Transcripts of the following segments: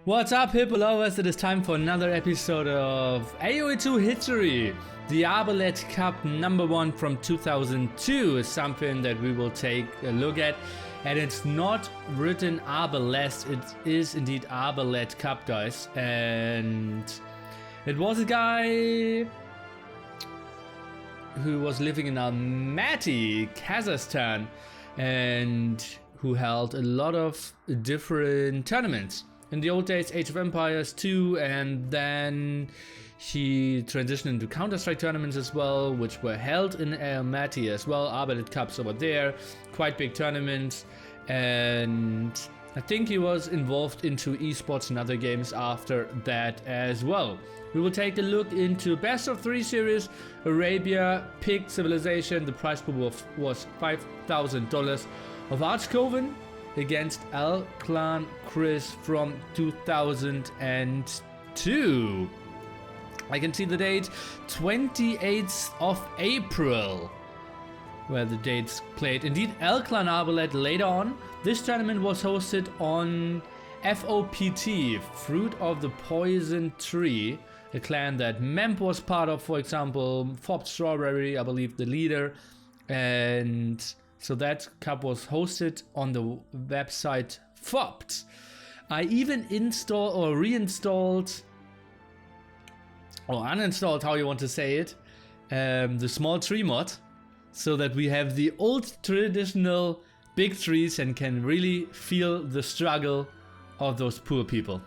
What's up, Hippo lovers? It is time for another episode of AoE2 History. The Arbalet Cup #1 from 2002 is something that we will take a look at. And it's not written Arbalet, it is indeed Arbalet Cup, guys. And it was a guy who was living in Almaty, Kazakhstan, and who held a lot of different tournaments. In the old days, Age of Empires 2, and then he transitioned into Counter-Strike tournaments as well, which were held in Almaty as well. Arbalet Cups over there, quite big tournaments, and I think he was involved into esports and other games after that as well. We will take a look into Best of 3 series, Arabia, Pig Civilization. The prize pool was $5,000 of Koven against Clan Chris from 2002. I can see the date, 28th of April, where the dates played. Indeed, Clan Arbalet later on. This tournament was hosted on FOPT, Fruit of the Poison Tree, a clan that Memp was part of, for example, Fob Strawberry, I believe the leader, and so that cup was hosted on the website Fobt. I even installed or reinstalled, or uninstalled, how you want to say it, the small tree mod, so that we have the old traditional big trees and can really feel the struggle of those poor people.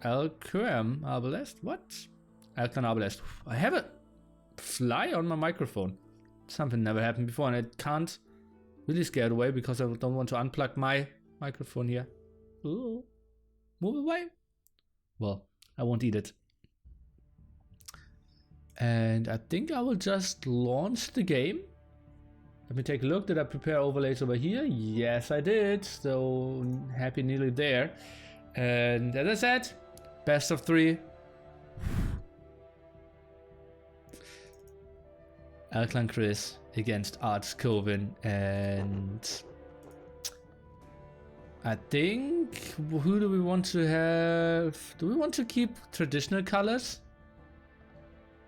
Kmkm Arbalet? What? Clan Arbalet. I have a fly on my microphone. Something never happened before, and I can't really scare it away because I don't want to unplug my microphone here. Ooh. Move away. Well, I won't eat it. And I think I will just launch the game. Let me take a look. Did I prepare overlays over here? Yes, I did. So happy nearly there. And as I said, best of 3. Clan Chris against Koven, and I think, who do we want to have? Do we want to keep traditional colors?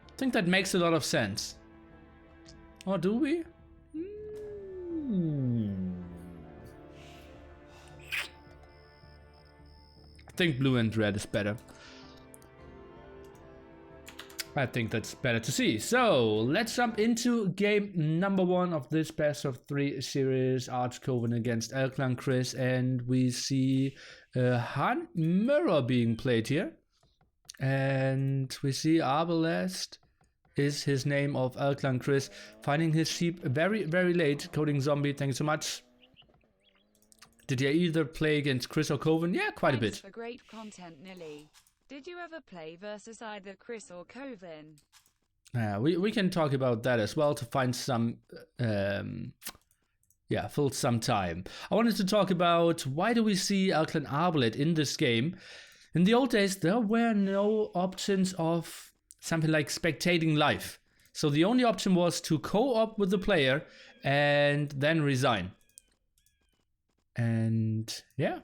I think that makes a lot of sense. Or do we? I think blue and red is better. I think that's better to see. So let's jump into game #1 of this best of 3 series, Koven against Clan Chris, and we see Han Mirror being played here, and we see Arbalet is his name of Clan Chris, finding his sheep very late. Coding Zombie, thank you so much. Did you either play against Chris or Koven? Yeah, quite a bit. Thanks for great content, Nilly. Did you ever play versus either Chris or Koven? We can talk about that as well to find some, fill some time. I wanted to talk about why do we see Clan Arbalet in this game. In the old days, there were no options of something like spectating live. So the only option was to co-op with the player and then resign. And yeah,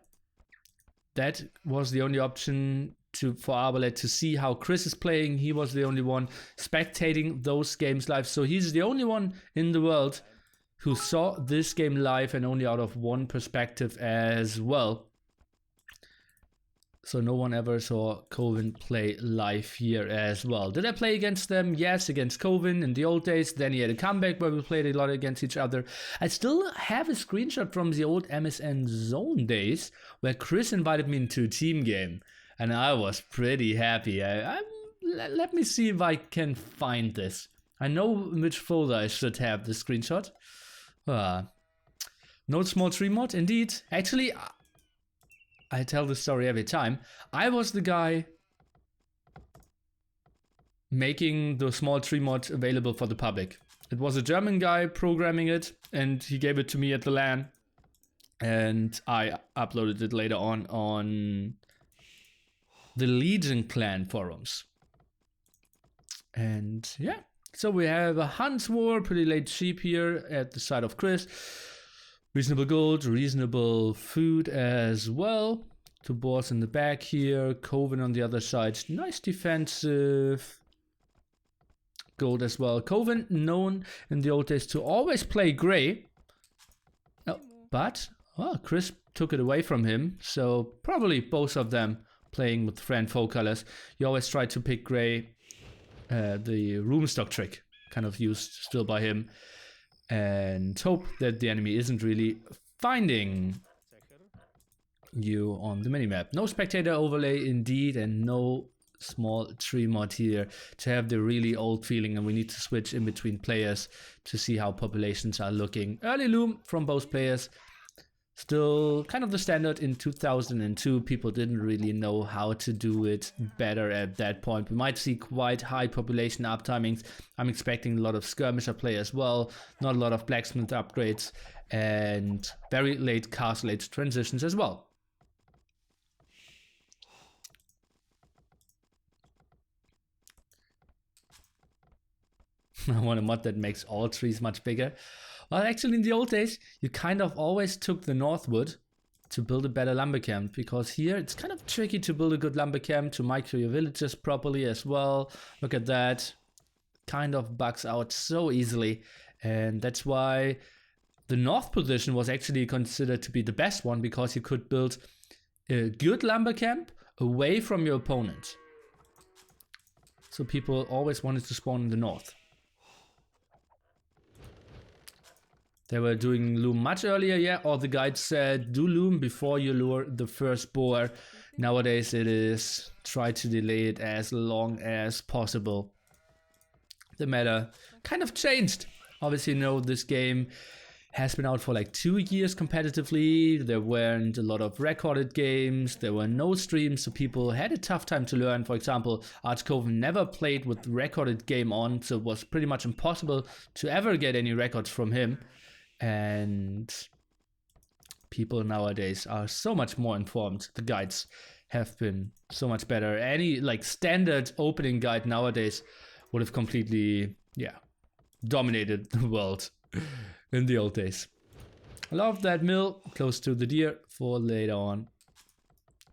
that was the only option for Arbalet to see how Chris is playing. He was the only one spectating those games live. So he's the only one in the world who saw this game live, and only out of one perspective as well. So no one ever saw Koven play live here as well. Did I play against them? Yes, against Koven in the old days. Then he had a comeback where we played a lot against each other. I still have a screenshot from the old MSN Zone days where Chris invited me into a team game. And I was pretty happy. Let me see if I can find this. I know which folder I should have the screenshot. No small tree mod, indeed. Actually, I tell this story every time. I was the guy making the small tree mod available for the public. It was a German guy programming it, and he gave it to me at the LAN. And I uploaded it later on the Legion clan forums. And yeah, so we have a Hunts War, pretty late sheep here at the side of Chris. Reasonable gold, reasonable food as well. Two boars in the back here. Koven on the other side. Nice defensive gold as well. Koven known in the old days to always play gray. Oh, but Chris took it away from him. So probably both of them playing with friend foe colors. You always try to pick gray. The room stock trick kind of used still by him. And hope that the enemy isn't really finding you on the minimap. No spectator overlay indeed, and no small tree mod here to have the really old feeling, and we need to switch in between players to see how populations are looking. Early loom from both players. Still kind of the standard in 2002. People didn't really know how to do it better at that point. We might see quite high population uptimings. I'm expecting a lot of skirmisher play as well. Not a lot of blacksmith upgrades. And very late castle age transitions as well. I want a mod that makes all trees much bigger. Well, actually, in the old days, you kind of always took the Northwood to build a better lumber camp, because here it's kind of tricky to build a good lumber camp, to micro your villages properly as well. Look at that. Kind of bugs out so easily, and that's why the north position was actually considered to be the best one, because you could build a good lumber camp away from your opponent. So people always wanted to spawn in the north. They were doing loom much earlier, yeah, or the guide said do loom before you lure the first boar. Nowadays it is try to delay it as long as possible. The meta kind of changed. Obviously, you know, this game has been out for like 2 years competitively. There weren't a lot of recorded games. There were no streams, so people had a tough time to learn. For example, Koven never played with recorded game on, so it was pretty much impossible to ever get any records from him. And people nowadays are so much more informed. The guides have been so much better. Any like standard opening guide nowadays would have completely, dominated the world in the old days. I love that mill close to the deer for later on.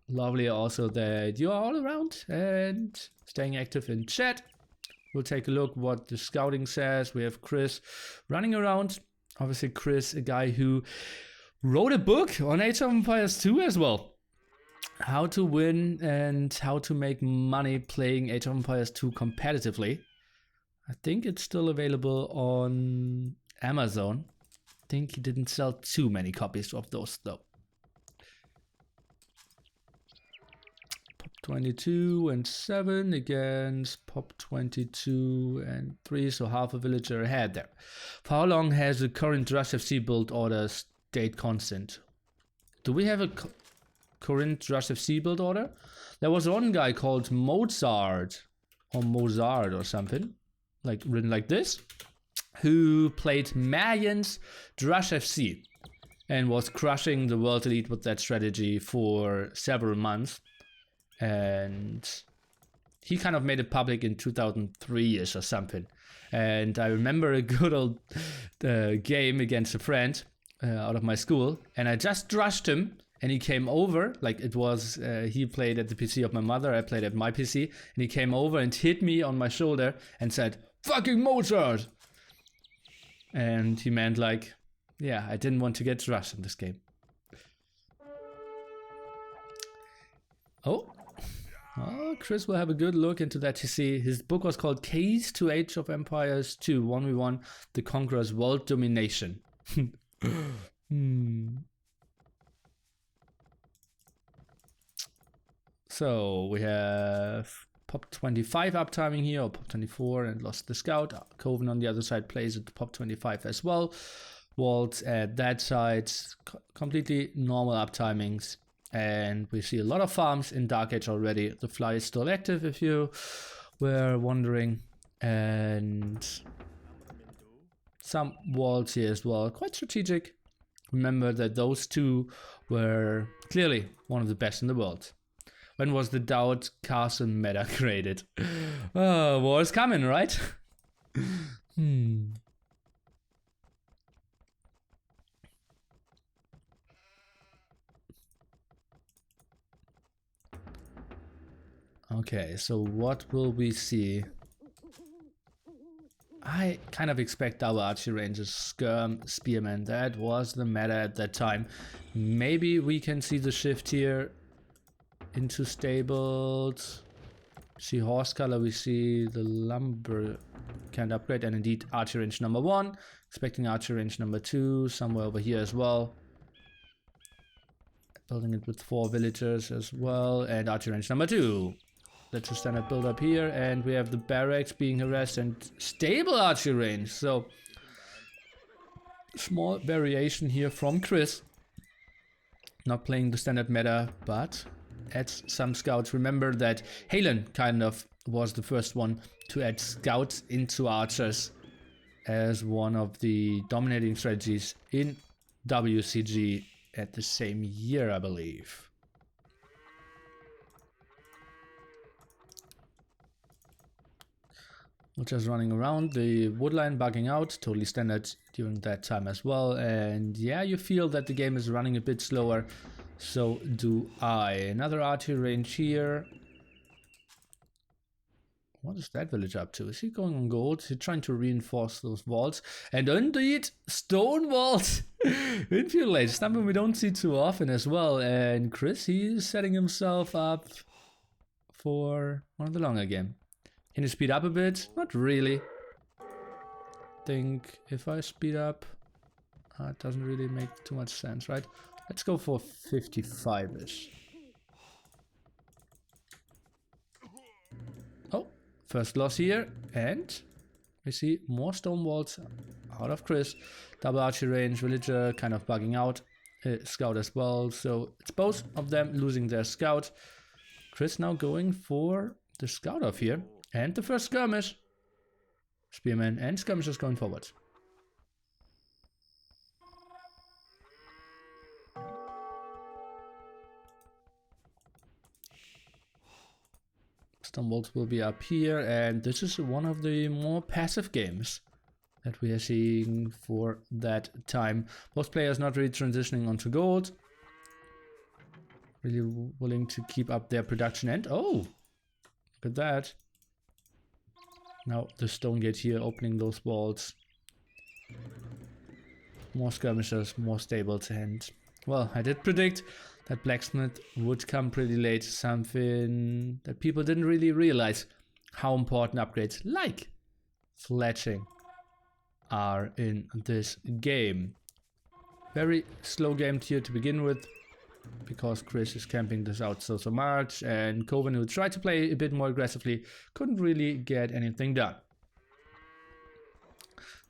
Lovely also that you are all around and staying active in chat. We'll take a look what the scouting says. We have Chris running around. Obviously, Chris, a guy who wrote a book on Age of Empires 2 as well. How to win and how to make money playing Age of Empires 2 competitively. I think it's still available on Amazon. I think he didn't sell too many copies of those though. Pop 22 and 7 against Pop 22 and 3, so half a villager ahead there. For how long has the current Rush FC build order stayed constant? Do we have a current Rush FC build order? There was one guy called Mozart or something, like written like this, who played Marion's Rush FC and was crushing the world elite with that strategy for several months. And he kind of made it public in 2003-ish or something. And I remember a good old game against a friend out of my school, and I just rushed him, and he came over, like it was, he played at the PC of my mother, I played at my PC, and he came over and hit me on my shoulder and said, "Fucking Mozart!" And he meant like, yeah, I didn't want to get rushed in this game. Oh, Chris will have a good look into that. You see, his book was called Keys to Age of Empires 2, 1v1, The Conqueror's World Domination. So we have Pop 25 uptiming here, or Pop 24, and lost the scout. Koven on the other side plays at Pop 25 as well. Waltz at that side, completely normal uptimings. And we see a lot of farms in Dark Age already. The fly is still active if you were wondering. And some walls here as well. Quite strategic. Remember that those two were clearly one of the best in the world. When was the DauT castle meta created? War is coming, right? Okay, so what will we see? I kind of expect double archery ranges, skirm, spearman. That was the meta at that time. Maybe we can see the shift here into stables. See horse color, we see the lumber can upgrade, and indeed archery range number 1. Expecting archery range number 2 somewhere over here as well. Building it with 4 villagers as well, and archery range number 2. That's a standard build up here, and we have the barracks being harassed and stable archery range. So small variation here from Chris. Not playing the standard meta, but adds some scouts. Remember that Halen kind of was the first one to add scouts into archers as one of the dominating strategies in WCG at the same year, I believe. We're just running around, the woodline bugging out, totally standard during that time as well. And yeah, you feel that the game is running a bit slower, so do I. Another archery range here. What is that village up to? Is he going on gold? Is he trying to reinforce those walls? And indeed, stone walls in feudal age, something we don't see too often as well. And Chris, he's setting himself up for one of the longer game. Can you speed up a bit? Not really. Think if I speed up, it doesn't really make too much sense, right? Let's go for 55-ish. Oh, first loss here, and we see more stone walls out of Chris. Double archery range, villager kind of bugging out, scout as well. So it's both of them losing their scout. Chris now going for the scout off here. And the first skirmish. Spearman and skirmishers going forward. Stone walls will be up here, and this is one of the more passive games that we are seeing for that time. Most players not really transitioning onto gold. Really willing to keep up their production, and oh, look at that. Now the stone gate here opening those walls. More skirmishers, more stables, and well, I did predict that blacksmith would come pretty late. Something that people didn't really realize how important upgrades like fletching are in this game. Very slow game here to begin with, because Chris is camping this out so much, and Koven, who tried to play a bit more aggressively, couldn't really get anything done.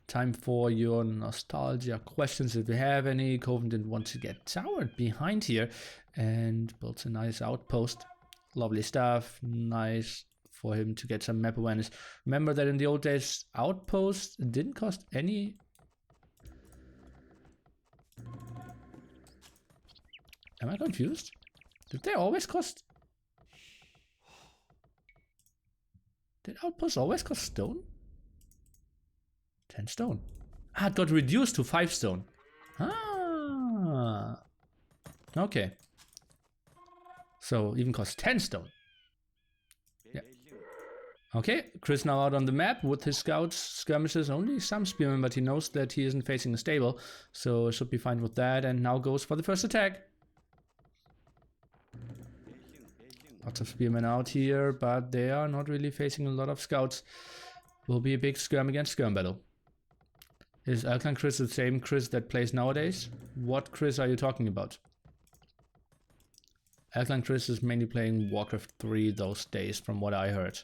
Time for your nostalgia questions if you have any. Koven didn't want to get towered behind here and built a nice outpost. Lovely stuff. Nice for him to get some map awareness. Remember that in the old days, outposts didn't cost any. Am I confused? Did they always cost? Did outposts always cost stone? 10 stone. Ah, it got reduced to 5 stone. Ah. Okay. So even cost 10 stone. Yeah. Okay, Chris now out on the map with his scouts, skirmishes, only some spearmen, but he knows that he isn't facing a stable, so should be fine with that, and now goes for the first attack. Lots of spearmen out here, but they are not really facing a lot of scouts. Will be a big skirm against skirm battle. Is Alclan Chris the same Chris that plays nowadays? What Chris are you talking about? Alclan Chris is mainly playing Warcraft 3 those days, from what I heard.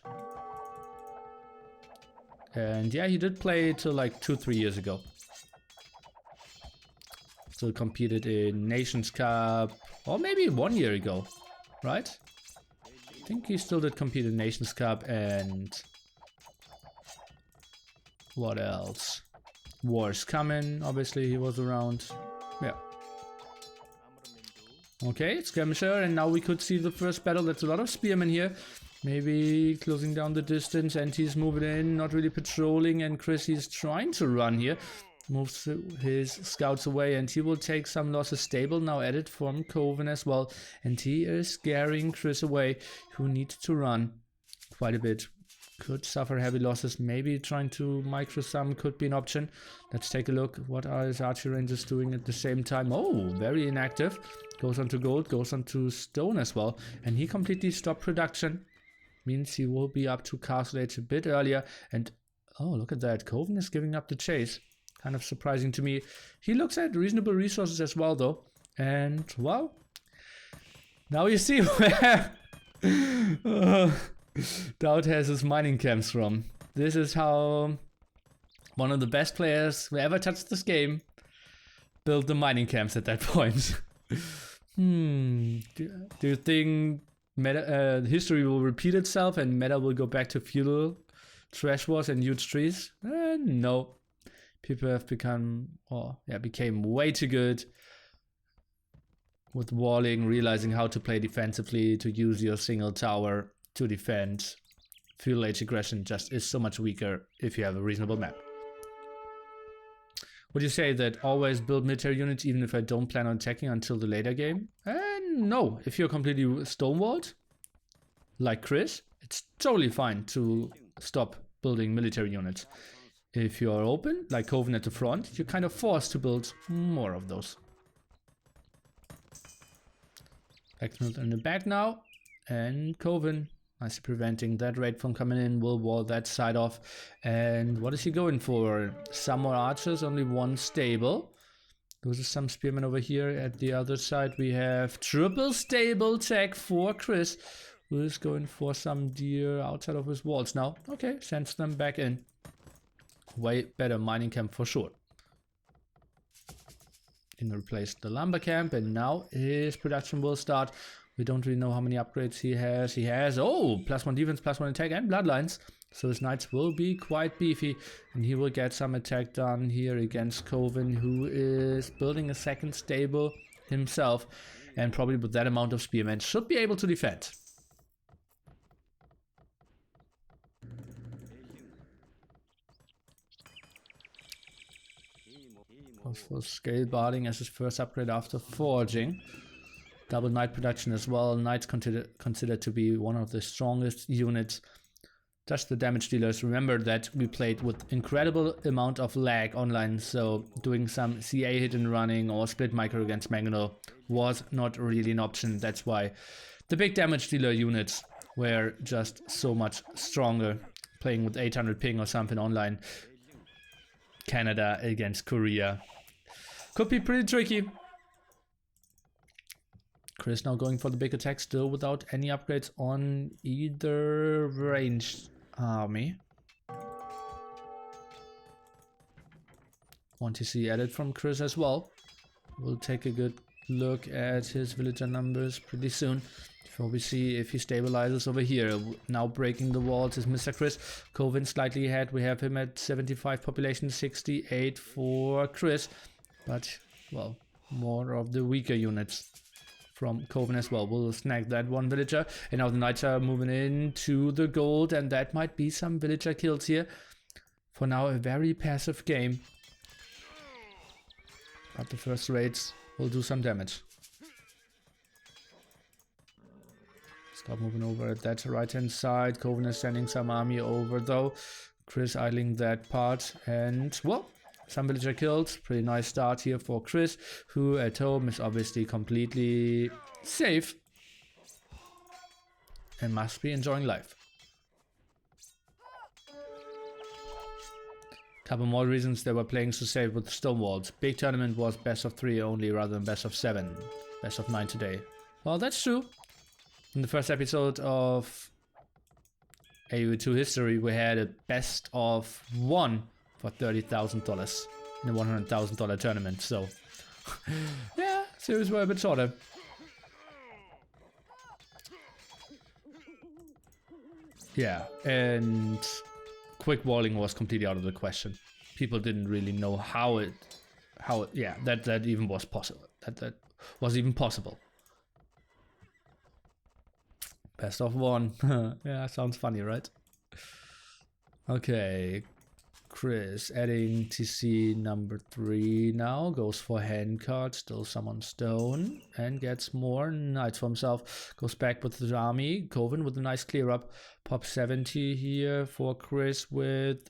And yeah, he did play till like 2-3 years ago. Still competed in Nations Cup, or maybe 1 year ago, right? I think he still did compete in Nations Cup, and what else? Wars Coming, obviously he was around. Yeah. Okay, skirmisher, and now we could see the first battle. That's a lot of spearmen here. Maybe closing down the distance, and he's moving in, not really patrolling, and Chris, he's trying to run here. moves his scouts away, and he will take some losses. Stable now added from Koven as well, and he is scaring Chris away, who needs to run quite a bit. Could suffer heavy losses. Maybe trying to micro some could be an option. Let's take a look. What are his archer rangers doing at the same time? Oh, very inactive. Goes on to gold, goes on to stone as well. And he completely stopped production. Means he will be up to castle age a bit earlier. And oh, look at that. Koven is giving up the chase. Kind of surprising to me. He looks at reasonable resources as well, though. And, well, now you see where DauT has his mining camps from. This is how one of the best players who ever touched this game built the mining camps at that point. Do you think history will repeat itself and meta will go back to feudal trash wars and huge trees? No. People have became way too good with walling, realizing how to play defensively, to use your single tower to defend. Feudal age aggression just is so much weaker if you have a reasonable map. Would you say that always build military units even if I don't plan on attacking until the later game? No. If you're completely stonewalled, like Chris, it's totally fine to stop building military units. If you're open, like Koven at the front, you're kind of forced to build more of those. Blacksmith in the back now, and Koven nicely preventing that raid from coming in, will wall that side off. And what is he going for? Some more archers, only one stable. Those are some spearmen over here. At the other side we have triple stable tech for Chris, who is going for some deer outside of his walls now. Okay, sends them back in. Way better mining camp for sure. He replaced the lumber camp, and now his production will start. We don't really know how many upgrades he has. He has, oh, +1 defense, +1 attack, and bloodlines. So his knights will be quite beefy, and he will get some attack done here against Koven, who is building a second stable himself, and probably with that amount of spearmen should be able to defend. Also scale barding as his first upgrade after forging. Double knight production as well. Knights considered to be one of the strongest units. Just the damage dealers. Remember that we played with incredible amount of lag online, so doing some CA hit and running or split micro against Magno was not really an option. That's why the big damage dealer units were just so much stronger. Playing with 800 ping or something online. Canada against Korea could be pretty tricky. Chris now going for the big attack, still without any upgrades on either ranged army. 1 TC added from Chris as well. We'll take a good look at his villager numbers pretty soon before we see if he stabilizes over here. Now breaking the walls is Mr. Chris. Koven slightly ahead. We have him at 75 population, 68 for Chris. But, well, more of the weaker units from Koven as well. We'll snag that one villager. And now the knights are moving into the gold, and that might be some villager kills here. For now, a very passive game. But the first raids will do some damage. Start moving over at that right hand side. Koven is sending some army over though. Chris idling that part, and well, some villager kills. Pretty nice start here for Chris, who at home is obviously completely safe and must be enjoying life. Couple more reasons they were playing so safe with stone walls. Big tournament was best of 3 only rather than best of 7. Best of 9 today. Well, that's true. In the first episode of AoE2 History, we had a best of 1 for $30,000 in a $100,000 tournament. So, yeah, series were a bit shorter. Yeah, and quick walling was completely out of the question. People didn't really know how it that even was possible. That was even possible. Best of 1. Yeah, sounds funny, right? Okay. Chris adding TC number 3 now. Goes for handcart, still some on stone. And gets more knights for himself. Goes back with his army. Koven with a nice clear up. Pop 70 here for Chris with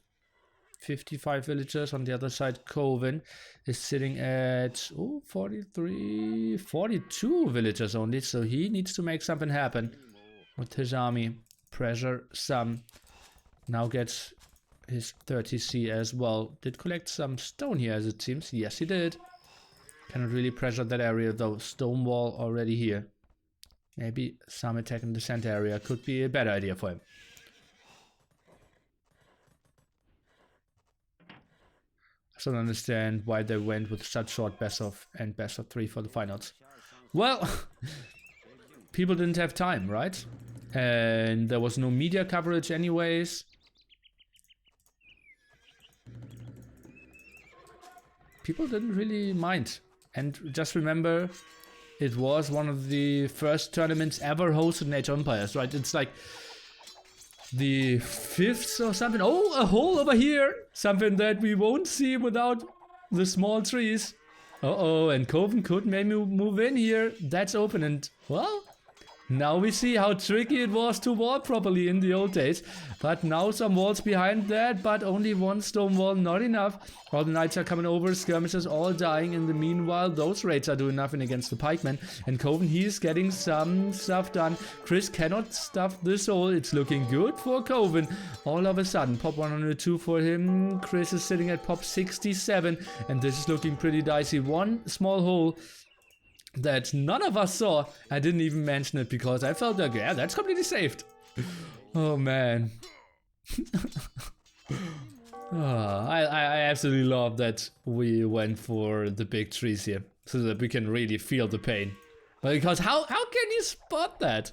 55 villagers. On the other side, Koven is sitting at 42 villagers only. So he needs to make something happen with his army. Pressure some. Now gets his 30C as well. Did collect some stone here as it seems. Yes, he did. Cannot really pressure that area though. Stone wall already here. Maybe some attack in the center area could be a better idea for him. I still don't understand why they went with such short best of and best of 3 for the finals. Well, people didn't have time, right? And there was no media coverage anyways. People didn't really mind. And just remember, it was one of the first tournaments ever hosted in Age of Empires, right? It's like the 5th or something. Oh, a hole over here! Something that we won't see without the small trees. Uh-oh, and Koven could maybe move in here. That's open and, well, now we see how tricky it was to wall properly in the old days. But now some walls behind that, but only one stone wall, not enough. All the knights are coming over, skirmishers all dying. In the meanwhile, those raids are doing nothing against the pikemen. And Koven, he's getting some stuff done. Chris cannot stuff this hole. It's looking good for Koven. All of a sudden, pop 102 for him. Chris is sitting at pop 67. And this is looking pretty dicey. One small hole that none of us saw. I didn't even mention it because I felt like, yeah, that's completely saved. Oh man. I absolutely love that we went for the big trees here so that we can really feel the pain. But because how can you spot that?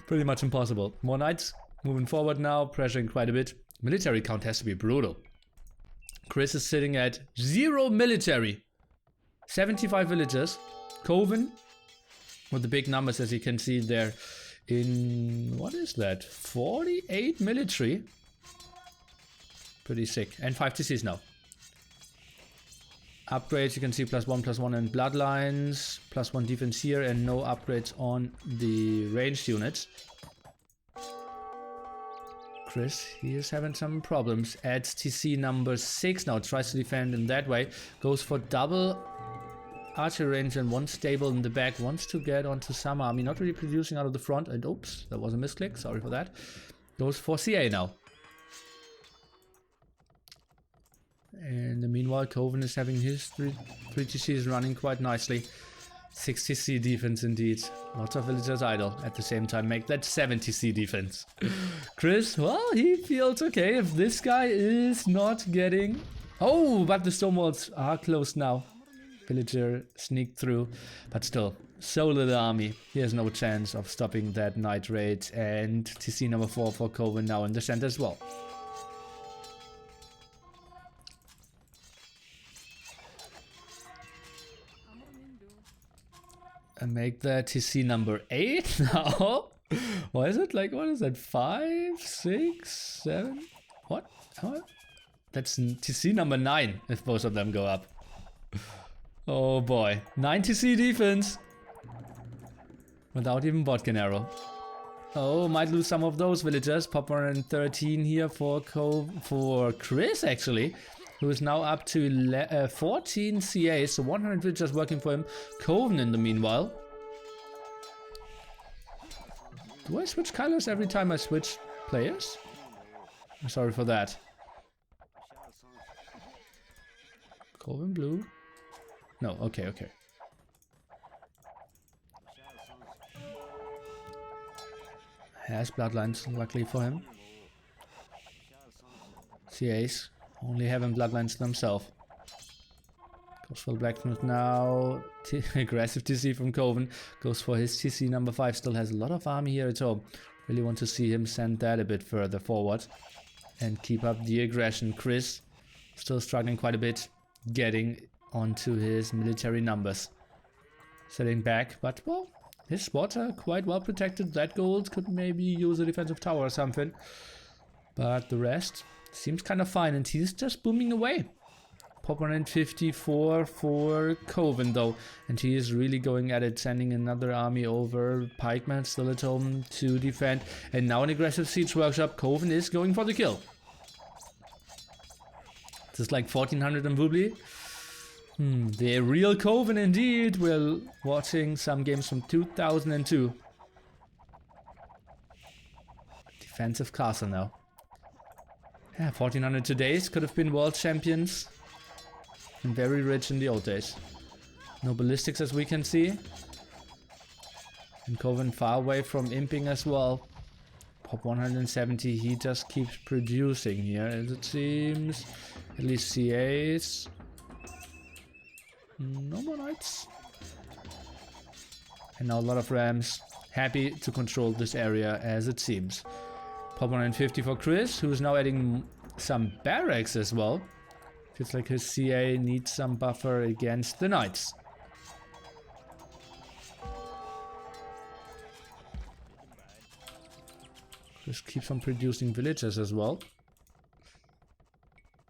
Pretty much impossible. More knights moving forward now, pressuring quite a bit. Military count has to be brutal. Chris is sitting at 0 military. 75 villagers. Koven with the big numbers, as you can see there, in, what is that, 48 military. Pretty sick. And 5 TCs now. Upgrades, you can see +1/+1 in bloodlines, +1 defense here, and no upgrades on the ranged units. Chris, he is having some problems. Adds TC number 6 now, tries to defend in that way. Goes for double archery range and 1 stable in the back. Wants to get onto some army, not really producing out of the front. And oops, that was a misclick, sorry for that. Goes for CA now. And meanwhile, Koven is having his 3 TCs running quite nicely. 6 TC defense indeed. Lots of villagers idle at the same time. Make that 7 TC defense. Chris, well, he feels okay if this guy is not getting... Oh, but the stone walls are closed now. Villager sneaked through, but still, so little army. He has no chance of stopping that knight raid. And TC number 4 for Koven now in the center as well. And make that TC number 8 now. Why is it like, what is that, 5, 6, 7? What? That's TC number 9 if both of them go up. Oh boy, 9 TC defense. Without even botkin arrow. Oh, might lose some of those villagers. Pop 113 here for Chris actually. Who is now up to 14 CAs, so 100 villagers working for him. Koven in the meanwhile. Do I switch colors every time I switch players? I'm sorry for that. Koven blue. No, okay. Has bloodlines, luckily for him. CAs. Only having bloodlines themselves. Goes for the blacksmith now. Aggressive TC from Koven. Goes for his TC number 5. Still has a lot of army here at home. Really want to see him send that a bit further forward. And keep up the aggression. Chris still struggling quite a bit. Getting onto his military numbers. Setting back. But well, his spots are quite well protected. That gold could maybe use a defensive tower or something. But the rest... seems kind of fine, and he's just booming away. Pop 154 for Koven though, and he is really going at it, sending another army over. Pikeman still at home to defend, and now an aggressive siege workshop. Koven is going for the kill. This is like 1400 on Woobly. The real Koven indeed. We're watching some games from 2002. Defensive castle now. Yeah, 1400 today's could have been world champions. And very rich in the old days. No ballistics as we can see. And Koven far away from imping as well. Pop 170, he just keeps producing here as it seems. At least CAs. No more knights. And now a lot of rams. Happy to control this area as it seems. Pop 150 for Chris, who's now adding some barracks as well. Feels like his CA needs some buffer against the knights. Chris keeps on producing villagers as well.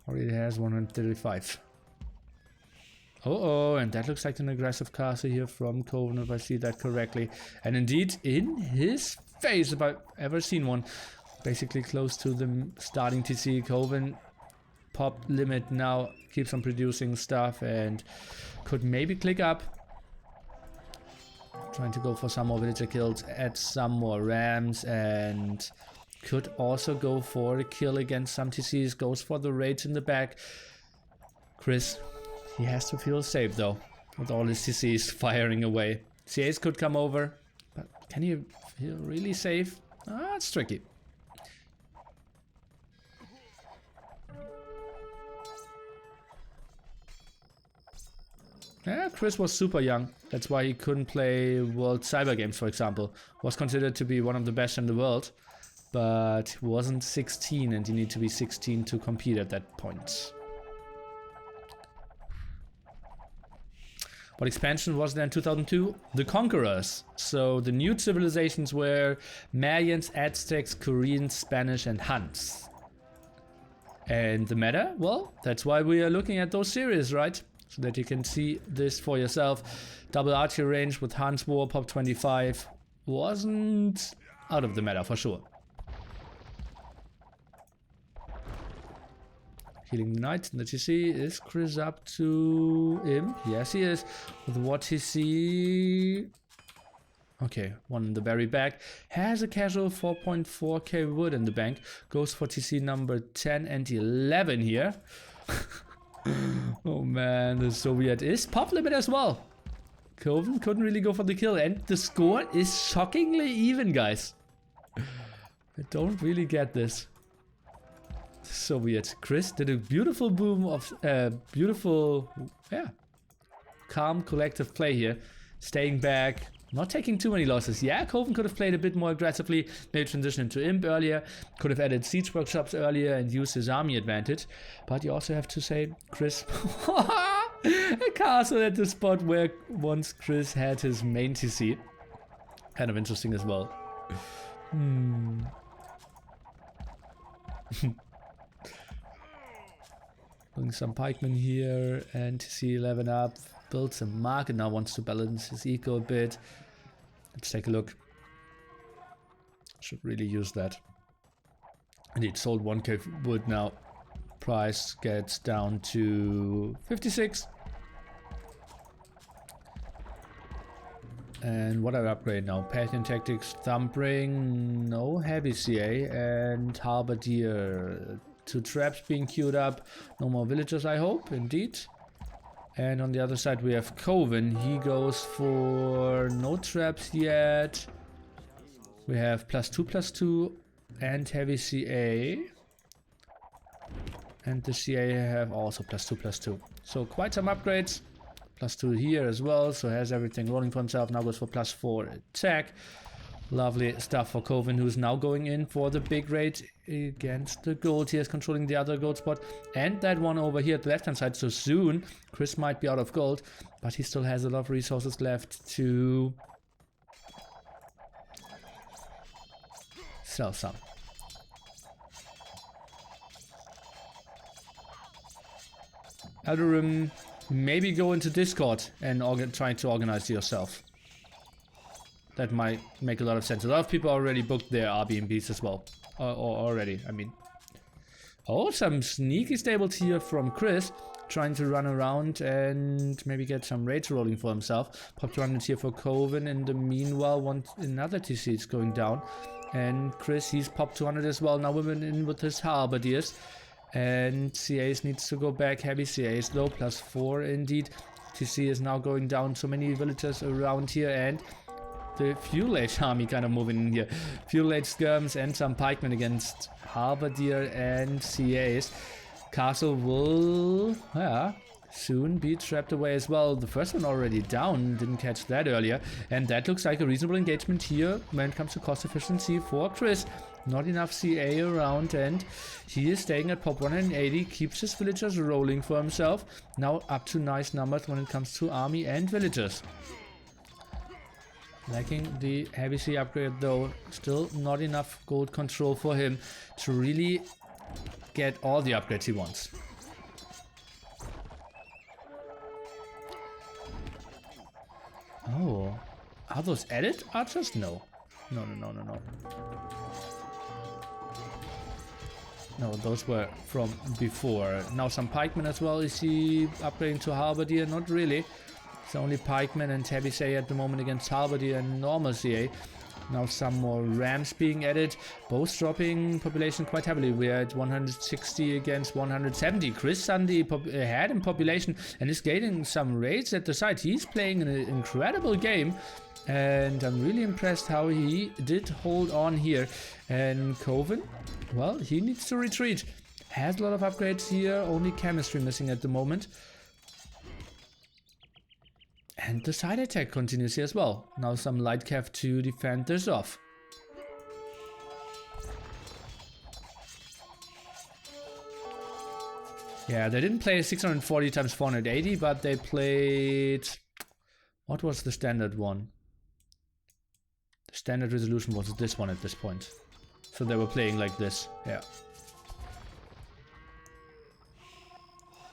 Already has 135. Oh, and that looks like an aggressive castle here from Koven, if I see that correctly. And indeed, in his face, if I've ever seen one. Basically close to the starting TC. Koven pop limit now, keeps on producing stuff and could maybe click up. Trying to go for some more villager kills, add some more rams, and could also go for a kill against some TCs. Goes for the raids in the back. Chris, he has to feel safe though, with all his TCs firing away. CAs could come over, but can he feel really safe? It's tricky. Yeah, Chris was super young. That's why he couldn't play World Cyber Games, for example. Was considered to be one of the best in the world, but wasn't 16, and you need to be 16 to compete at that point. What expansion was there in 2002? The Conquerors. So the new civilizations were Mayans, Aztecs, Koreans, Spanish, and Huns. And the meta? Well, that's why we are looking at those series, right? So that you can see this for yourself. Double archery range with Hans War, Pop 25 wasn't out of the meta for sure. Healing the knight in the TC. Is Chris up to him? Yes, he is. With what TC? Okay, one in the very back. Has a casual 4.4k wood in the bank. Goes for TC number 10 and 11 here. Oh man, the Soviet is pop limit as well. Koven couldn't really go for the kill, and the score is shockingly even, guys. I don't really get this. The Soviet. Chris did a beautiful boom of calm collective play here, staying back. Not taking too many losses. Yeah, Koven could have played a bit more aggressively, maybe transition into Imp earlier, could have added siege workshops earlier and used his army advantage. But you also have to say, Chris, a castle at the spot where once Chris had his main TC. Kind of interesting as well. Putting some pikemen here and TC 11 up. Built some market, now wants to balance his eco a bit. Let's take a look. Should really use that. Indeed, sold 1k wood now. Price gets down to 56. And what I upgrade now? Pathian Tactics, Thumbring, no heavy CA, and Halberdier. 2 traps being queued up. No more villagers, I hope, indeed. And on the other side we have Koven. He goes for no traps yet. We have +2/+2 and heavy CA. And the CA have also +2/+2. So quite some upgrades. +2 here as well, so has everything rolling for himself. Now goes for +4 attack. Lovely stuff for Koven, who's now going in for the big raid against the gold. He is controlling the other gold spot and that one over here at the left hand side. So soon Chris might be out of gold, but he still has a lot of resources left to sell some. Elderim, maybe go into Discord and try to organize yourself. That might make a lot of sense. A lot of people already booked their Airbnbs as well. Or already, I mean. Oh, some sneaky stables here from Chris. Trying to run around and maybe get some raids rolling for himself. Pop 200 here for Koven. In the meanwhile, another TC is going down. And Chris, he's popped 200 as well. Now we're in with his halberdiers. And CAs needs to go back. Heavy CAs though, +4 indeed. TC is now going down. So many villagers around here, and the Fuel Age army kind of moving in here. Fuel Age skirms and some pikemen against halberdier and CAs. Castle will, yeah, soon be trapped away as well. The first one already down, didn't catch that earlier. And that looks like a reasonable engagement here when it comes to cost efficiency for Chris. Not enough CA around, and he is staying at pop 180, keeps his villagers rolling for himself. Now up to nice numbers when it comes to army and villagers. Lacking the heavy C upgrade though, still not enough gold control for him to really get all the upgrades he wants. Oh, are those added archers? No. No. No, those were from before. Now some pikemen as well. Is he upgrading to halberdier? Not really. It's only pikemen and heavy CA at the moment against halberdier and normal CA. Now some more rams being added. Both dropping population quite heavily. We're at 160 against 170. Chris suddenly ahead in population and is gaining some raids at the side. He's playing an incredible game. And I'm really impressed how he did hold on here. And Koven, well, he needs to retreat. Has a lot of upgrades here. Only chemistry missing at the moment. And the side attack continues here as well. Now some light cav to defend this off. Yeah, they didn't play 640 times 480, but they played... What was the standard one? The standard resolution was this one at this point. So they were playing like this, yeah.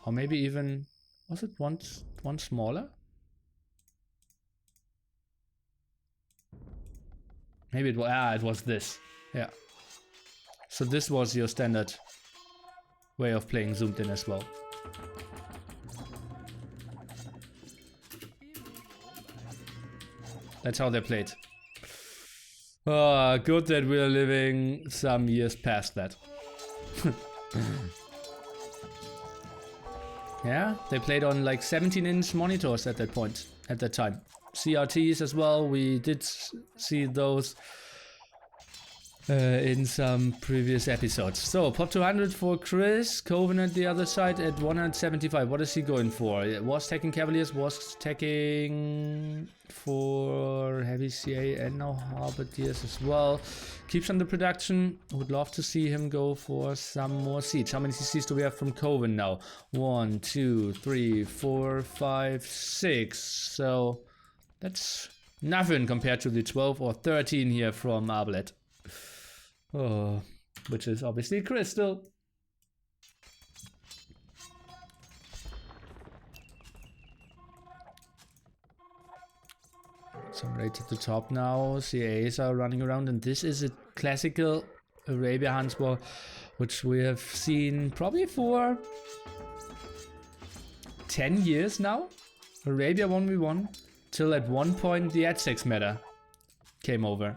Or maybe even... Was it one smaller? Maybe it was, it was this, yeah. So this was your standard way of playing zoomed in as well. That's how they played. Oh, good that we're living some years past that. Yeah, they played on like 17-inch monitors at that point, at that time. CRTs as well, we did see those in some previous episodes. So, pop 200 for Chris, Koven at the other side at 175. What is he going for? Was taking Cavaliers, was taking for heavy CA and now halberdiers as well. Keeps under production. Would love to see him go for some more siege. How many CCs do we have from Koven now? 1, 2, 3, 4, 5, 6. So that's nothing compared to the 12 or 13 here from Arbalet. Oh, which is obviously Crystal. Some raids at the top now. CAs are running around, and this is a classical Arabia Hunt war, which we have seen probably for 10 years now. Arabia 1v1, till at one point the Aztecs meta came over.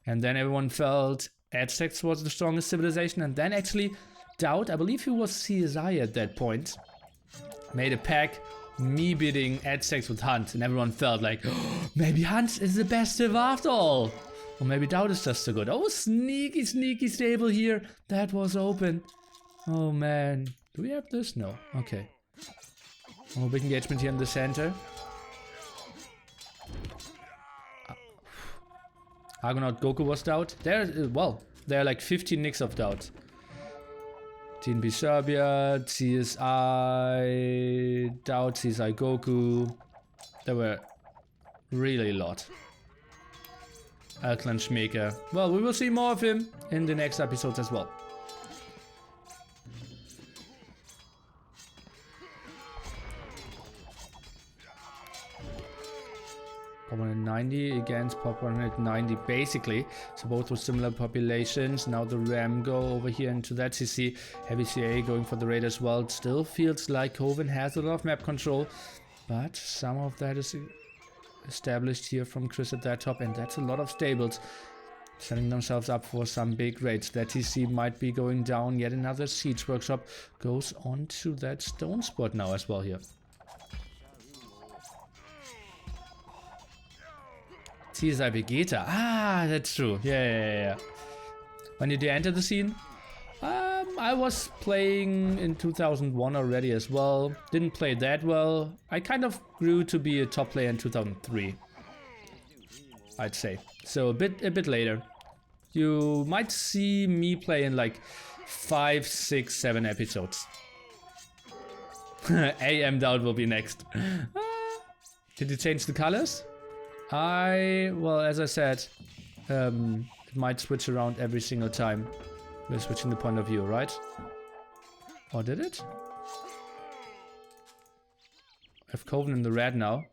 And then everyone felt Aztecs was the strongest civilization, and then actually DauT, I believe he was CSI at that point, made a pack, me beating Aztecs with Hunt, and everyone felt like, oh, maybe Hunt is the best civ after all. Or maybe DauT is just so good. Oh, sneaky, sneaky stable here. That was open. Oh man. Do we have this? No. Okay. Oh, big engagement here in the center. Argonaut Goku was DauT. There, well, there are like 15 nicks of DauT. TNB Serbia, CSI, DauT, CSI Goku. There were really a lot. Alclan Schmaker. Well, we will see more of him in the next episodes as well. 190 against Pop 190 basically. So both with similar populations. Now the Ram go over here into that CC. Heavy CA going for the raid as well. It still feels like Koven has a lot of map control, but some of that is established here from Chris at that top, and that's a lot of stables setting themselves up for some big raids. That TC might be going down. Yet another siege workshop goes on to that stone spot now as well here. CSI Vegeta. Ah, that's true. Yeah. When did you enter the scene? I was playing in 2001 already as well. Didn't play that well. I kind of grew to be a top player in 2003, I'd say. So a bit later. You might see me play in like 5, 6, 7 episodes. AM DauT will be next. Did you change the colors? Well, as I said, it might switch around every single time we're switching the point of view, right? Or did it? I have Koven in the red now.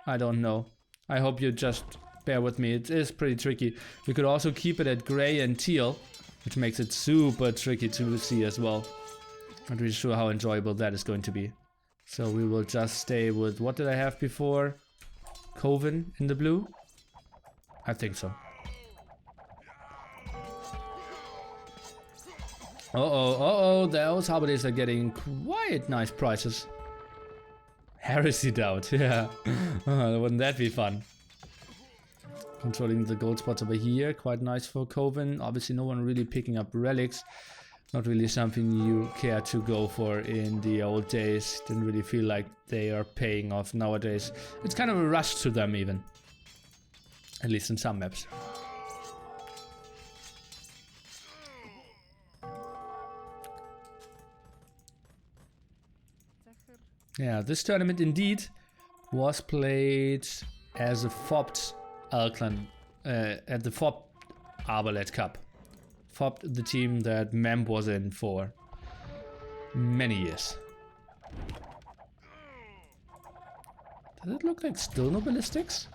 I don't know. I hope you just bear with me. It is pretty tricky. We could also keep it at gray and teal, which makes it super tricky to see as well. Not really sure how enjoyable that is going to be. So we will just stay with, what did I have before? Koven in the blue? I think so. Those Arbalets are getting quite nice prices. Heresy DauT, yeah. Wouldn't that be fun? Controlling the gold spots over here, quite nice for Koven. Obviously no one really picking up relics. Not really something you care to go for in the old days. Didn't really feel like they are paying off nowadays. It's kind of a rush to them even. At least in some maps. Yeah, this tournament indeed was played as a FOBT Alclan at the FOBT Arbalet Cup. FOBT, the team that Memp was in for many years. Does it look like still no ballistics?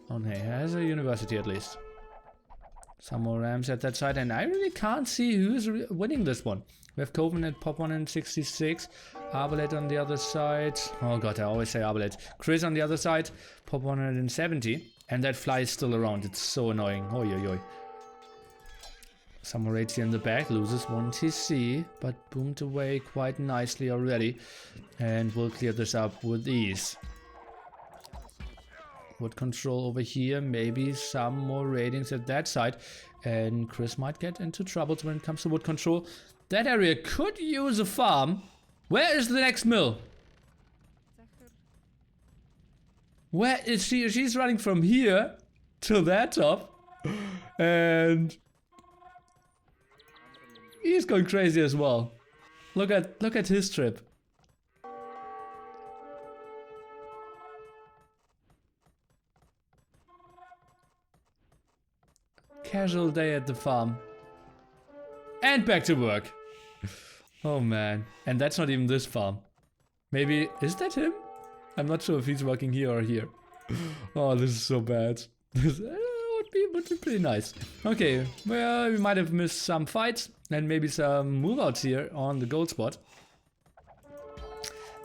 Oh no, he has a university at least. Some more Rams at that side, and I really can't see who's winning this one. We have Koven at Pop 166, Arbalet on the other side. Oh god, I always say Arbalet. Chris on the other side, Pop 170, and that fly is still around. It's so annoying. Oi, oi, oi. Some more raids here in the back, loses 1 TC, but boomed away quite nicely already, and will clear this up with ease. Wood control over here, maybe some more ratings at that side, and Chris might get into troubles when it comes to wood control. That area could use a farm. Where is the next mill? Where is she? She's running from here to that top, and he's going crazy as well. Look at his trip. Casual day at the farm. And back to work. Oh man. And that's not even this farm. Maybe, is that him? I'm not sure if he's working here or here. Oh, this is so bad. This would be pretty nice. Okay, well, we might have missed some fights and maybe some move outs here on the gold spot.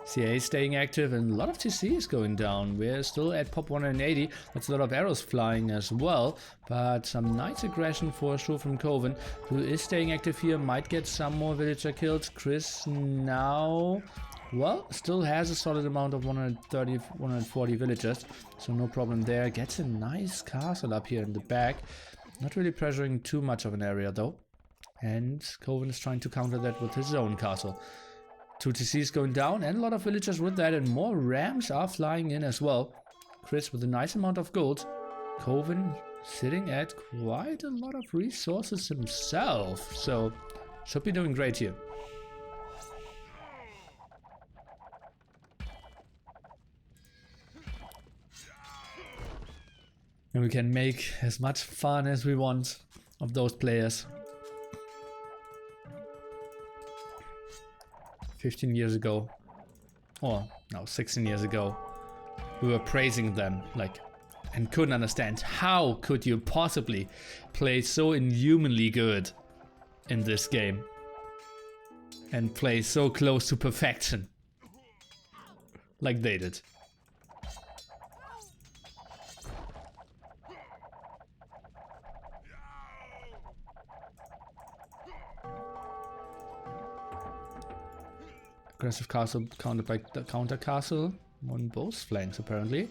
CA staying active and a lot of TC is going down. We're still at Pop 180. That's a lot of arrows flying as well. But some nice aggression for sure from Koven, who is staying active here. Might get some more villager kills. Chris now, well, still has a solid amount of 130, 140 villagers. So no problem there. Gets a nice castle up here in the back. Not really pressuring too much of an area though. And Koven is trying to counter that with his own castle. 2 TCs going down and a lot of villagers with that, and more rams are flying in as well. Chris with a nice amount of gold. Koven sitting at quite a lot of resources himself, so should be doing great here. And we can make as much fun as we want of those players. 15 years ago, or no, 16 years ago, we were praising them, like, and couldn't understand how could you possibly play so inhumanly good in this game and play so close to perfection like they did. Aggressive castle countered by the counter castle on both flanks apparently.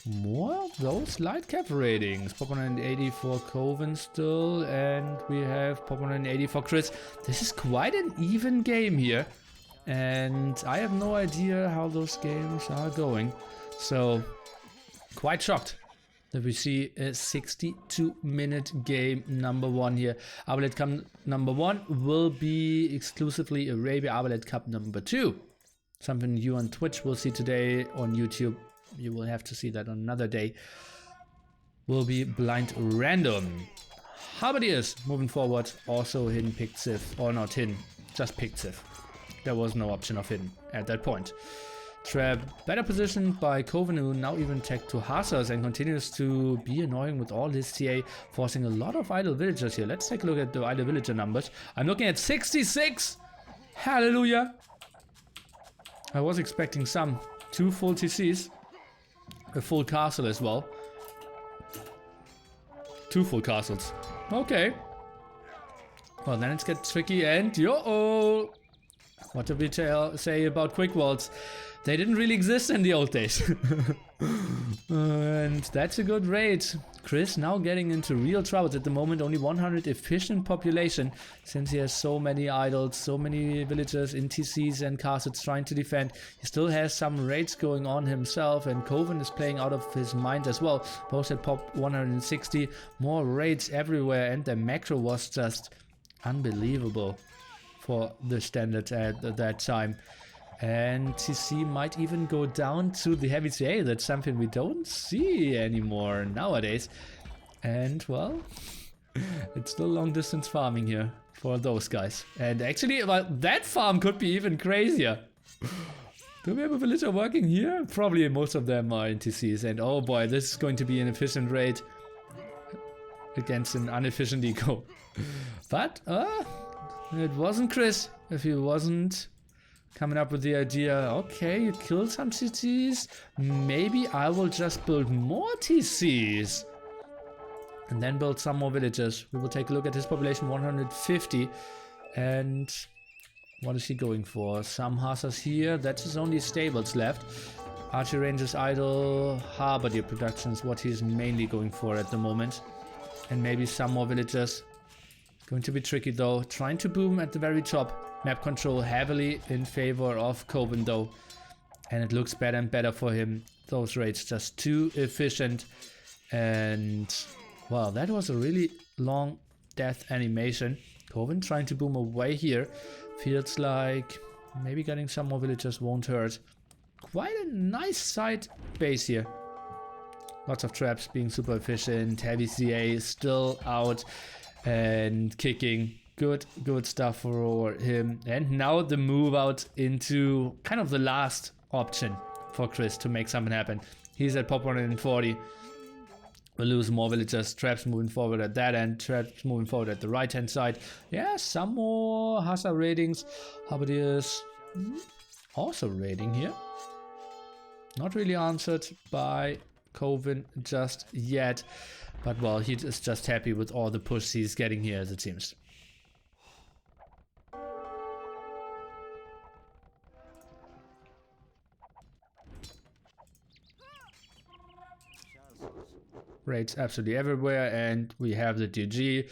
More of those light cap ratings. Pop 180 for Koven still, and we have Pop 180 for Chris. This is quite an even game here, and I have no idea how those games are going. So, quite shocked that we see a 62-minute game number 1 here. Arbalet Cup number 1 will be exclusively Arabia Arbalet Cup number 2. Something you on Twitch will see today. On YouTube, you will have to see that on another day. Will be blind random. Halberdiers moving forward. Also hidden picked Sif. Or not hidden, just picked Sif. There was no option of hidden at that point. Trap better positioned by Koven, who now even tech to Hassas and continues to be annoying with all his TA, forcing a lot of idle villagers here. Let's take a look at the idle villager numbers. I'm looking at 66! Hallelujah! I was expecting some. 2 full TCs. A full castle as well. 2 full castles. Okay. Well, then it's get tricky and yo-oh! What did we say about quick vaults? They didn't really exist in the old days. And that's a good rate. Chris now getting into real trouble at the moment. Only 100 efficient population, since he has so many idols, so many villagers in TCs and castles trying to defend. He still has some raids going on himself, and Koven is playing out of his mind as well. Both at pop 160, more raids everywhere, and the macro was just unbelievable for the standard at that time. And TC might even go down to the heavy CA. That's something we don't see anymore nowadays. And well, it's still long distance farming here for those guys. And actually, well, that farm could be even crazier. Do we have a villager working here? Probably most of them are in TCs. And oh boy, this is going to be an efficient raid against an inefficient eco. But it wasn't Chris if he wasn't coming up with the idea, okay, you killed some TCs, maybe I will just build more TCs and then build some more villages. We will take a look at his population, 150, and what is he going for? Some Hassas here, that's his only stables left. Archery ranges idle, Halberdier production is what he's mainly going for at the moment, and maybe some more villagers. Going to be tricky though, trying to boom at the very top. Map control heavily in favor of Koven though, and it looks better and better for him. Those raids just too efficient, and well, that was a really long death animation. Koven trying to boom away here. Feels like maybe getting some more villagers won't hurt. Quite a nice side base here. Lots of traps being super efficient. Heavy CA still out and kicking. Good stuff for him. And now the move out into kind of the last option for Chris to make something happen. He's at pop 140. We'll lose more villagers. Traps moving forward at that end. Traps moving forward at the right hand side. Yeah, some more Hassa ratings. Halberdiers also raiding here. Not really answered by Koven just yet. But well, he is just happy with all the push he's getting here, as it seems. Raids absolutely everywhere, and we have the GG.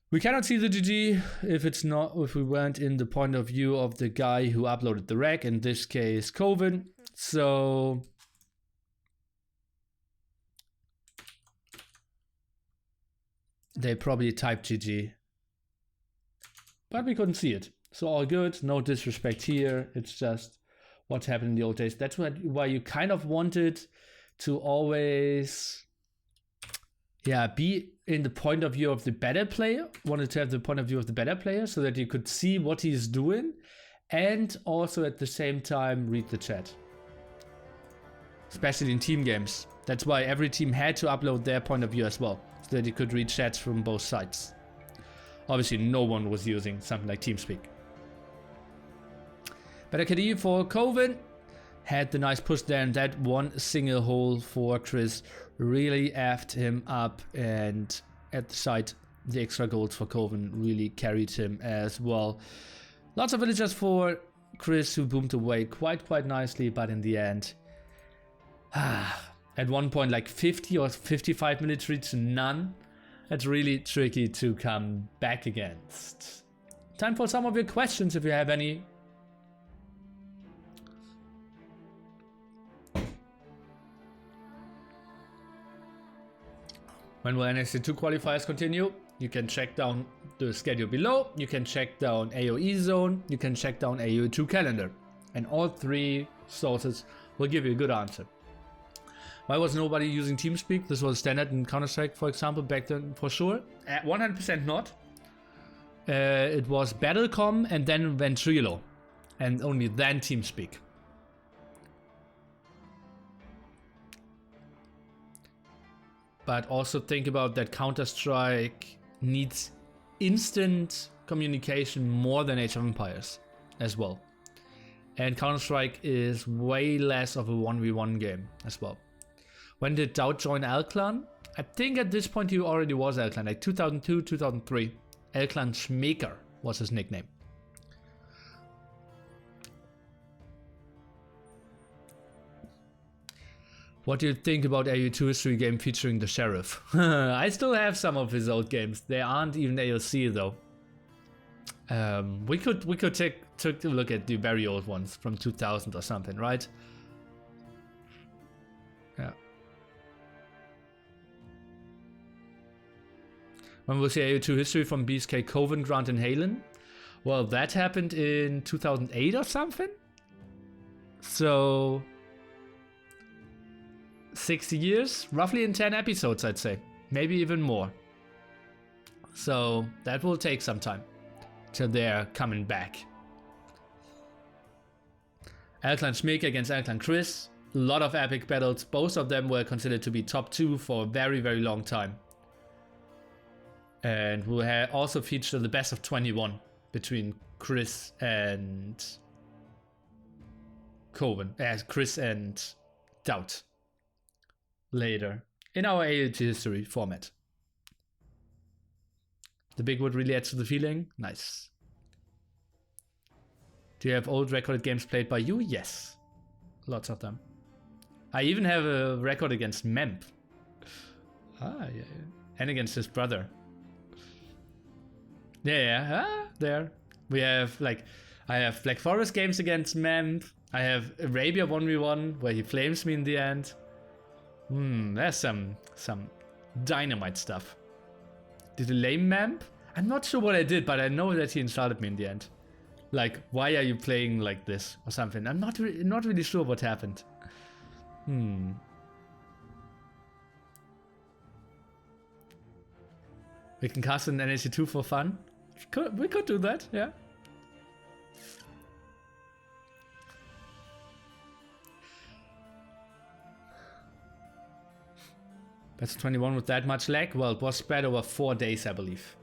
We cannot see the GG if we weren't in the point of view of the guy who uploaded the rec, in this case Koven. So they probably typed GG, but we couldn't see it. So all good, no disrespect here. It's just what happened in the old days. That's why you kind of wanted to always be in the point of view of the better player. Wanted to have the point of view of the better player so that you could see what he's doing and also at the same time read the chat. especially in team games. That's why every team had to upload their point of view as well, so that you could read chats from both sides. Obviously, no one was using something like TeamSpeak. Better KD for Koven. Had the nice push there, and that one single hole for Chris really effed him up, and at the side, the extra goals for Koven really carried him as well. Lots of villagers for Chris, who boomed away quite nicely, but in the end, at one point like 50 or 55 military to none. That's really tricky to come back against. Time for some of your questions if you have any. When will NSC2 qualifiers continue? You can check down the schedule below, you can check down AoE zone, you can check down AoE2 calendar. And all three sources will give you a good answer. Why was nobody using TeamSpeak? This was standard in Counter-Strike, for example, back then for sure. 100% not. It was Battlecom and then Ventrilo. And only then TeamSpeak. But also think about that Counter-Strike needs instant communication more than Age of Empires as well. And Counter-Strike is way less of a 1v1 game as well. When did DauT join Alclan? I think at this point he already was Alclan, like 2002, 2003. Alclan Kmkm was his nickname. What do you think about AoE2 History game featuring the Sheriff? I still have some of his old games. They aren't even AOC though. We could take a look at the very old ones from 2000 or something, right? Yeah. When we'll see AoE2 History from BSK, Koven, Grunt, and Halen? Well, that happened in 2008 or something. So 60 years, roughly in 10 episodes, I'd say. Maybe even more. So that will take some time till they're coming back. Alclan Kmkm against Alclan Chris. A lot of epic battles. Both of them were considered to be top 2 for a very, very long time. And we also featured the best of 21 between Chris and Koven. Chris and DauT. Later in our AoE2 History format. The big wood really adds to the feeling. Nice. Do you have old recorded games played by you? Yes. Lots of them. I even have a record against Memp. Yeah. And against his brother. Yeah. There. We have I have Black Forest games against Memp. I have Arabia 1v1 where he flames me in the end. There's some dynamite stuff. Did you lame Memp? I'm not sure what I did, but I know that he insulted me in the end. Like, why are you playing like this or something? I'm not really sure what happened. We can cast an NSC2 for fun. We could do that, yeah. That's 21 with that much lag? Well, it was spread over 4 days, I believe.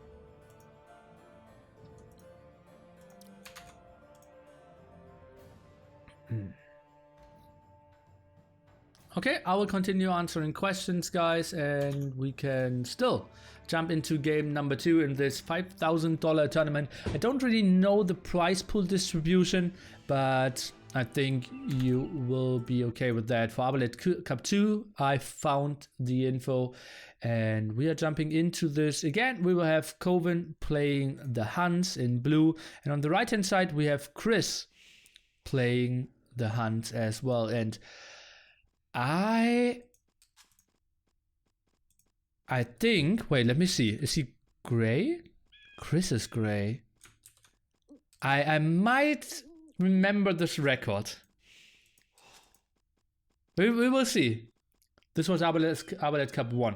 Okay, I will continue answering questions, guys, and we can still jump into game number 2 in this $5,000 tournament. I don't really know the prize pool distribution, but I think you will be okay with that. For Arbalet Cup 2, I found the info and we are jumping into this. Again, we will have Koven playing the Huns in blue. And on the right hand side, we have Chris playing the Huns as well. And I think, wait, let me see. Is he gray? Chris is gray. I might remember this record. We will see. This was Arbalet Cup 1.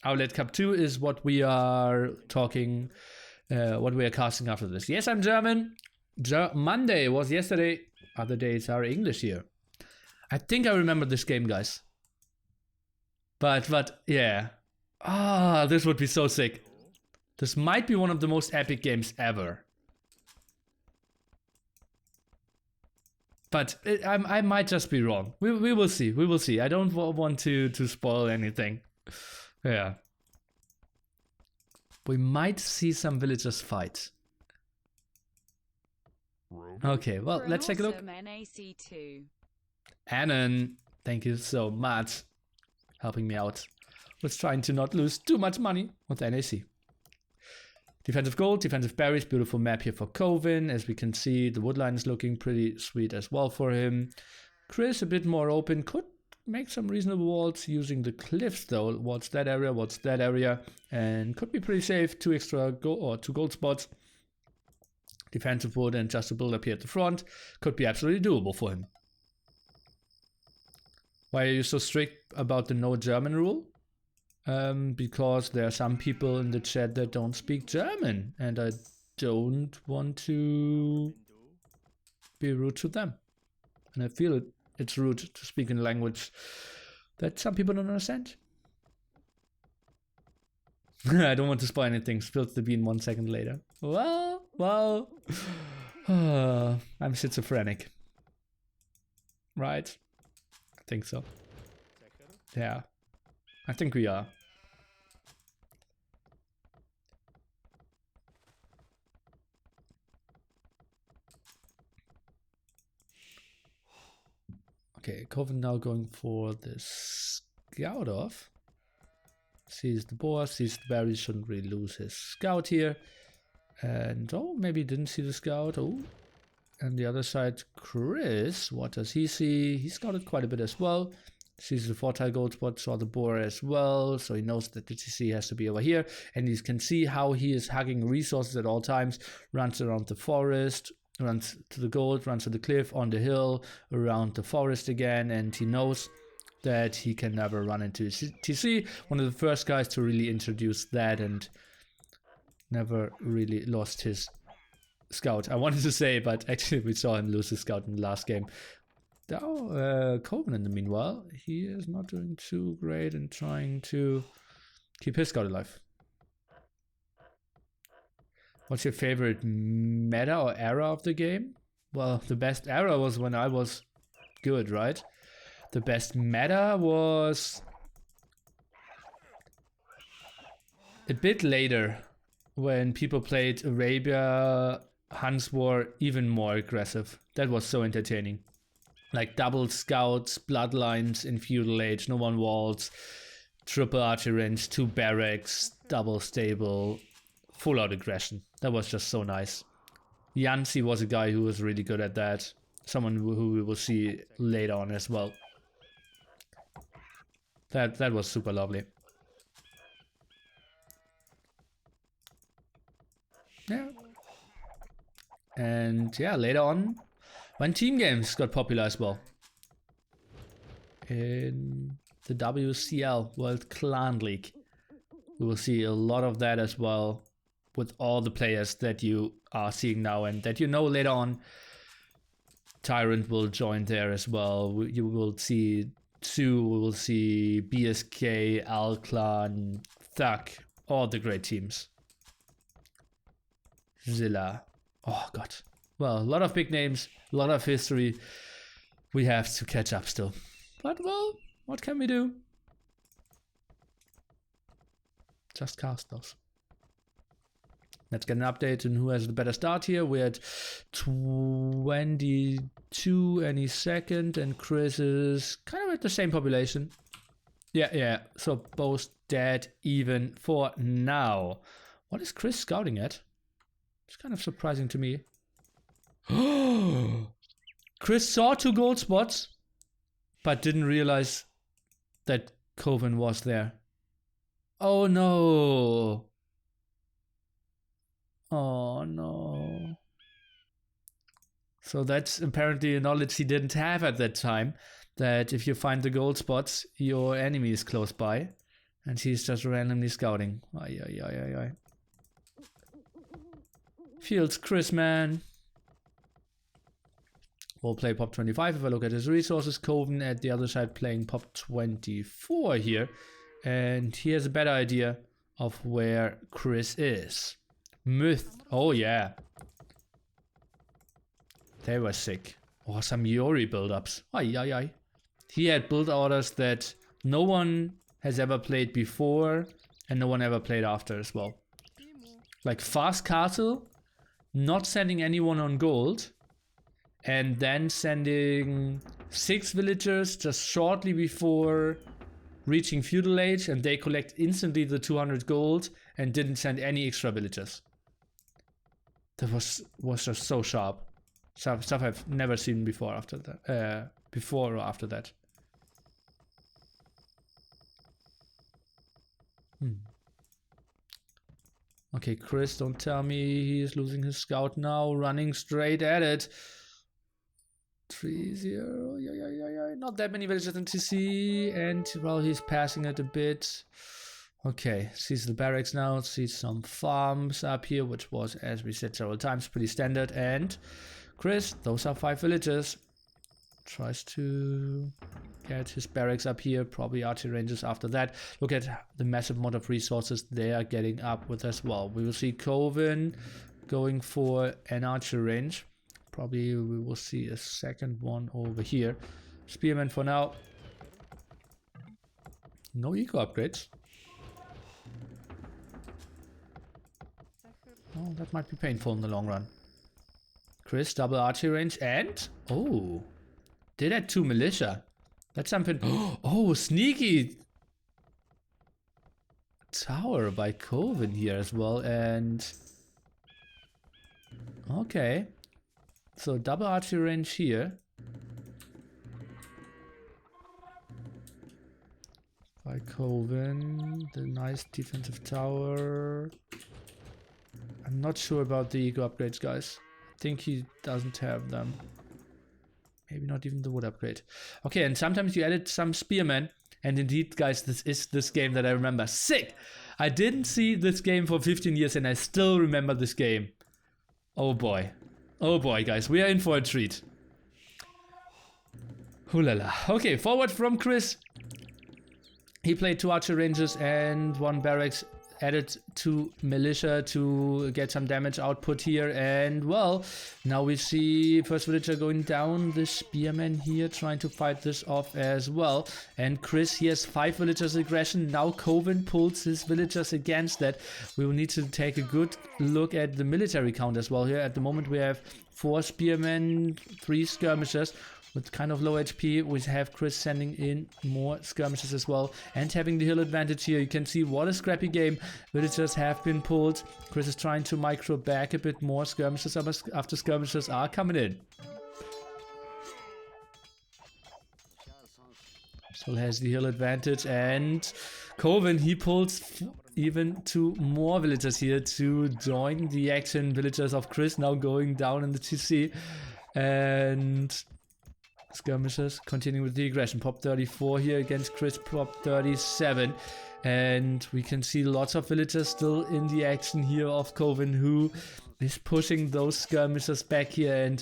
Arbalet Cup 2 is what we are talking, what we are casting after this. Yes, I'm German. Monday was yesterday. Other days are English here. I think I remember this game, guys. But yeah. Ah, this would be so sick. This might be one of the most epic games ever. But I might just be wrong. We will see. We will see. I don't want to spoil anything. Yeah. We might see some villagers fight. Okay, well, let's take a look. NAC2. Anon, thank you so much. Helping me out with trying to not lose too much money with NAC. Defensive gold, defensive berries, beautiful map here for Koven. As we can see, the woodline is looking pretty sweet as well for him. Chris a bit more open, could make some reasonable walls using the cliffs though. What's that area, and could be pretty safe. 2 extra gold or 2 gold spots. Defensive wood and just a build up here at the front could be absolutely doable for him. Why are you so strict about the no German rule? Because there are some people in the chat that don't speak German, and I don't want to be rude to them. And I feel it's rude to speak in a language that some people don't understand. I don't want to spoil anything. Spills the bean 1 second later. Well, I'm schizophrenic. Right? I think so. Yeah. I think we are. Okay, Koven now going for the scout off. Sees the boar, sees the berries, shouldn't really lose his scout here. And oh, maybe didn't see the scout. Oh, and the other side, Chris, what does he see? He scouted quite a bit as well. Sees the 4-tile gold spot, saw the boar as well, so he knows that the TC has to be over here. And you can see how he is hugging resources at all times. Runs around the forest, runs to the gold, runs to the cliff, on the hill, around the forest again, and he knows that he can never run into TC. One of the first guys to really introduce that, and never really lost his scout. I wanted to say, but actually we saw him lose his scout in the last game. Koven in the meanwhile, he is not doing too great in trying to keep his scout alive. What's your favorite meta or era of the game? Well, the best era was when I was good, right? The best meta was a bit later, when people played Arabia, Huns were even more aggressive. That was so entertaining. Like double scouts, bloodlines in feudal age, no one walls, triple archery range, 2 barracks, double stable, full out aggression. That was just so nice. Yancy was a guy who was really good at that. Someone who we will see later on as well. That was super lovely. Yeah. And yeah, later on, when team games got popular as well. In the WCL, World Clan League. We will see a lot of that as well, with all the players that you are seeing now and that you know later on. Tyrant will join there as well. You will see Two, we will see BSK, Alclan, Thug, all the great teams. Zilla. Oh god. Well, a lot of big names, a lot of history. We have to catch up still. But well, what can we do? Just cast those. Let's get an update on who has the better start here. We're at 22 any second, and Chris is kind of at the same population. Yeah. So both dead even for now. What is Chris scouting at? It's kind of surprising to me. Chris saw 2 gold spots, but didn't realize that Koven was there. Oh no. Oh no. So that's apparently a knowledge he didn't have at that time, that if you find the gold spots, your enemy is close by, and he's just randomly scouting. Ay. Fields Chris, man. will play pop 25. If I look at his resources, Koven at the other side playing pop 24 here. And he has a better idea of where Chris is. Myth. Oh yeah. They were sick. Oh, some Yori build-ups. Ay, ay, ay. He had build orders that no one has ever played before and no one ever played after as well. Like fast castle, not sending anyone on gold, and then sending 6 villagers just shortly before reaching feudal age, and they collect instantly the 200 gold and didn't send any extra villagers. That was just so sharp. Stuff I've never seen before after that. Before or after that. Okay, Chris, don't tell me he's losing his scout now. Running straight at it. 3-0. Yeah. Not that many villagers in TC. And, well, he's passing it a bit. Okay, sees the barracks now. Sees some farms up here, which was, as we said several times, pretty standard. And Chris, those are 5 villagers. Tries to get his barracks up here, probably archery ranges after that. Look at the massive amount of resources they are getting up with as well. We will see Koven going for an archery range. Probably we will see a second one over here. Spearman for now. No eco upgrades. Oh, that might be painful in the long run. Chris, double archery range and... oh, did add 2 militia. That's something... oh, sneaky tower by Koven here as well. And... okay. So double archery range here. By Koven. The nice defensive tower. I'm not sure about the eco upgrades, guys. I think he doesn't have them. Maybe not even the wood upgrade. Okay, and sometimes you added some spearmen. And indeed, guys, this is this game that I remember. Sick! I didn't see this game for 15 years and I still remember this game. Oh boy. Oh boy, guys. We are in for a treat. Hulala. Okay, forward from Chris. He played 2 archer ranges and 1 barracks. Added 2 militia to get some damage output here, and well, now we see first villager going down. The spearman here trying to fight this off as well, and Chris, he has 5 villagers aggression. Now Koven pulls his villagers against that. We will need to take a good look at the military count as well here. At the moment we have 4 spearmen, 3 skirmishers. With kind of low HP, we have Chris sending in more skirmishes as well. And having the hill advantage here, you can see what a scrappy game. Villagers have been pulled. Chris is trying to micro back a bit more. Skirmishes after skirmishes are coming in. Still has the hill advantage. And Koven, he pulls even 2 more villagers here to join the action. Villagers of Chris now going down in the TC. And... skirmishers continuing with the aggression. Pop 34 here against Chris, pop 37. And we can see lots of villagers still in the action here of Koven, who is pushing those skirmishers back here. And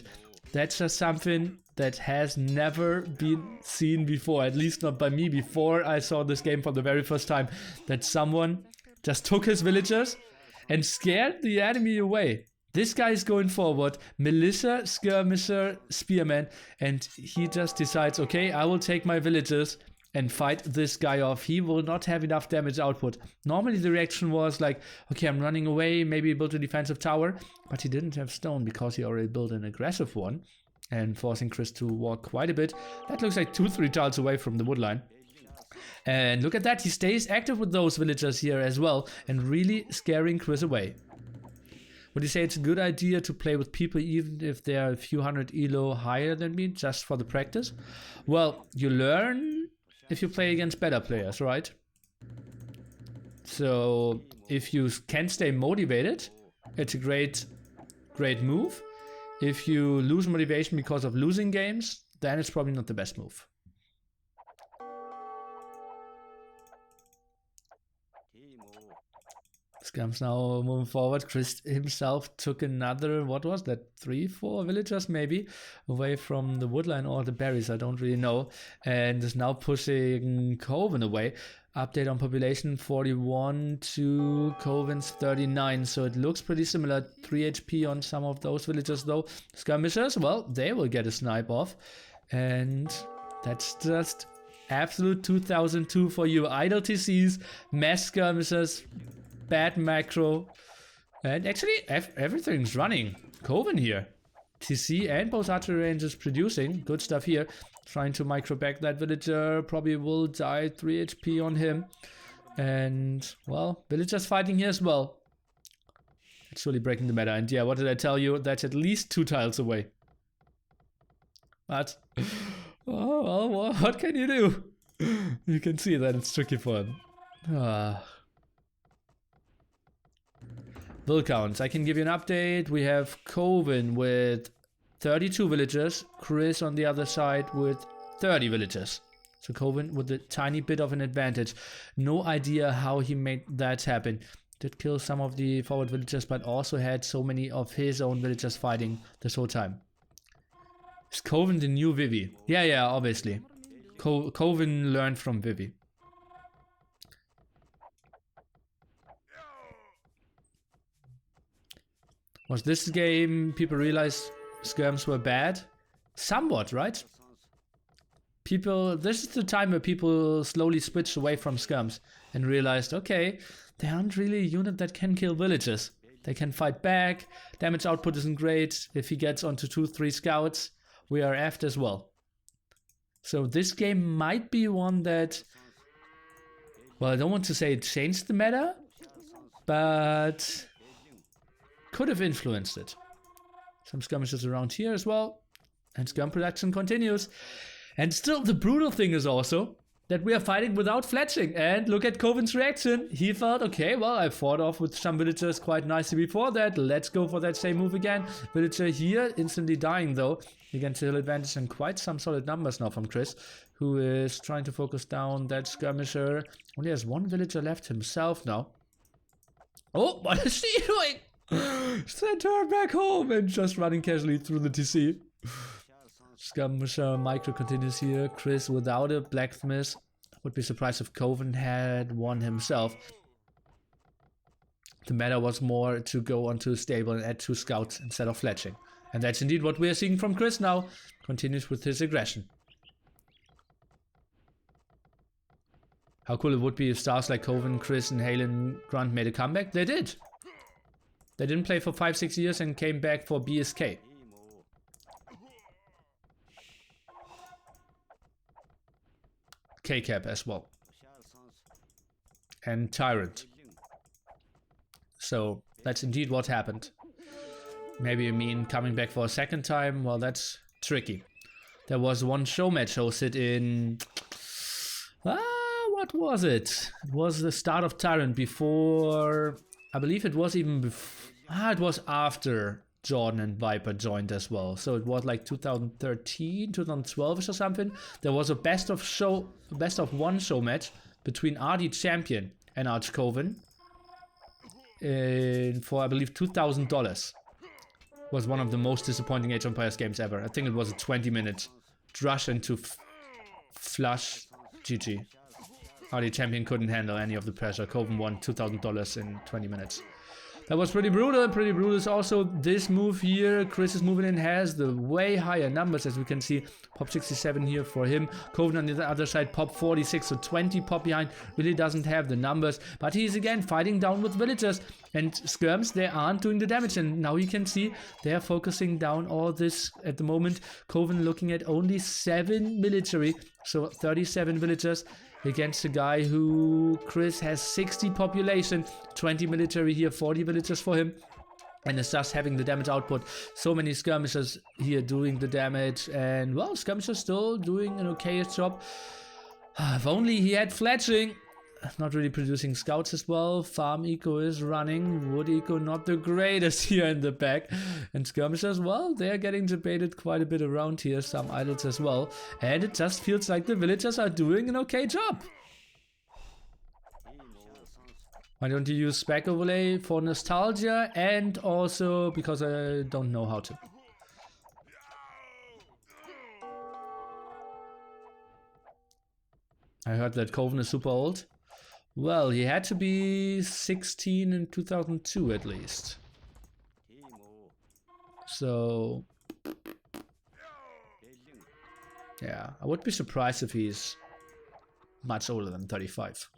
that's just something that has never been seen before, at least not by me before I saw this game for the very first time, that someone just took his villagers and scared the enemy away. This guy is going forward, militia, skirmisher, spearman, and he just decides, okay, I will take my villagers and fight this guy off. He will not have enough damage output. Normally the reaction was like, okay, I'm running away, maybe build a defensive tower, but he didn't have stone because he already built an aggressive one, and forcing Chris to walk quite a bit. That looks like 2-3 tiles away from the woodline. And look at that, he stays active with those villagers here as well, and really scaring Chris away. Would you say it's a good idea to play with people even if they are a few hundred elo higher than me, just for the practice? Well, you learn if you play against better players, right? So if you can stay motivated, it's a great move. If you lose motivation because of losing games, then it's probably not the best move. Scums now moving forward. Chris himself took another, what was that, 3-4 villagers maybe, away from the woodline or the berries, I don't really know, and is now pushing Koven away. Update on population, 41 to Koven's 39, so it looks pretty similar. 3 HP on some of those villagers though. Skirmishers, well, they will get a snipe off, and that's just absolute 2002 for you. Idle TCs, mass skirmishers, bad macro, and actually everything's running. Koven here, TC and both archery ranges producing good stuff here. Trying to micro back that villager, probably will die. 3 HP on him, and well, villagers fighting here as well. It's really breaking the meta, and yeah, what did I tell you? That's at least 2 tiles away. But oh well, what can you do? You can see that it's tricky for him. Vill counts. I can give you an update. We have Koven with 32 villagers. Chris on the other side with 30 villagers. So Koven with a tiny bit of an advantage. No idea how he made that happen. Did kill some of the forward villagers, but also had so many of his own villagers fighting this whole time. Is Koven the new Vivi? Yeah, obviously. Koven learned from Vivi. Was this game people realized skirms were bad? Somewhat, right? This is the time where people slowly switched away from skirms and realized, okay, they aren't really a unit that can kill villages. They can fight back, damage output isn't great. If he gets onto 2-3 scouts, we are effed as well. So this game might be one that, well, I don't want to say it changed the meta, but could have influenced it. Some skirmishes around here as well, and skirm production continues. And still, the brutal thing is also that we are fighting without fletching. And look at Koven's reaction. He felt, okay, well, I fought off with some villagers quite nicely before that. Let's go for that same move again. Villager here, instantly dying though. Against the hill advantage and quite some solid numbers now from Chris, who is trying to focus down that skirmisher. Only has 1 villager left himself now. Oh, what is she doing? Sent her back home and just running casually through the TC. Skirmisher micro continues here. Chris without a blacksmith. Would be surprised if Koven had one himself. The meta was more to go onto a stable and add 2 scouts instead of fletching. And that's indeed what we are seeing from Chris now. Continues with his aggression. How cool it would be if stars like Koven, Chris and Halen, Grunt made a comeback. They did. They didn't play for 5-6 years and came back for BSK. Kkab as well. And Tyrant. So that's indeed what happened. Maybe you mean coming back for a second time? Well, that's tricky. There was one show match hosted in... what was it? It was the start of Tyrant before... I believe it was even before... it was after Jordan and Viper joined as well. So it was like 2013, 2012 or something. There was a best of 1 show match between RD Champion and Arch Koven for I believe $2,000. Was one of the most disappointing Age of Empires games ever. I think it was a 20-minute rush into flush GG. RD Champion couldn't handle any of the pressure. Koven won $2,000 in 20 minutes. That was pretty brutal. Pretty brutal is also this move here. Chris is moving in, has the way higher numbers as we can see. Pop 67 here for him. Koven on the other side, pop 46, so 20 pop behind. Really doesn't have the numbers. But he's again fighting down with villagers. And skirms, they aren't doing the damage. And now you can see they're focusing down all this at the moment. Koven looking at only 7 military, so 37 villagers. Against a guy who, Chris, has 60 population, 20 military here, 40 villagers for him. And is just having the damage output. So many skirmishers here doing the damage. And, well, skirmishers still doing an okay job. If only he had fletching. Not really producing scouts as well. Farm eco is running. Wood eco not the greatest here in the back. And skirmishers, well, they're getting debated quite a bit around here. Some idols as well. And it just feels like the villagers are doing an okay job. Why don't you use Spec Overlay for nostalgia and also because I don't know how to. I heard that Koven is super old. Well, he had to be 16 in 2002 at least. So, yeah, I would be surprised if he's much older than 35.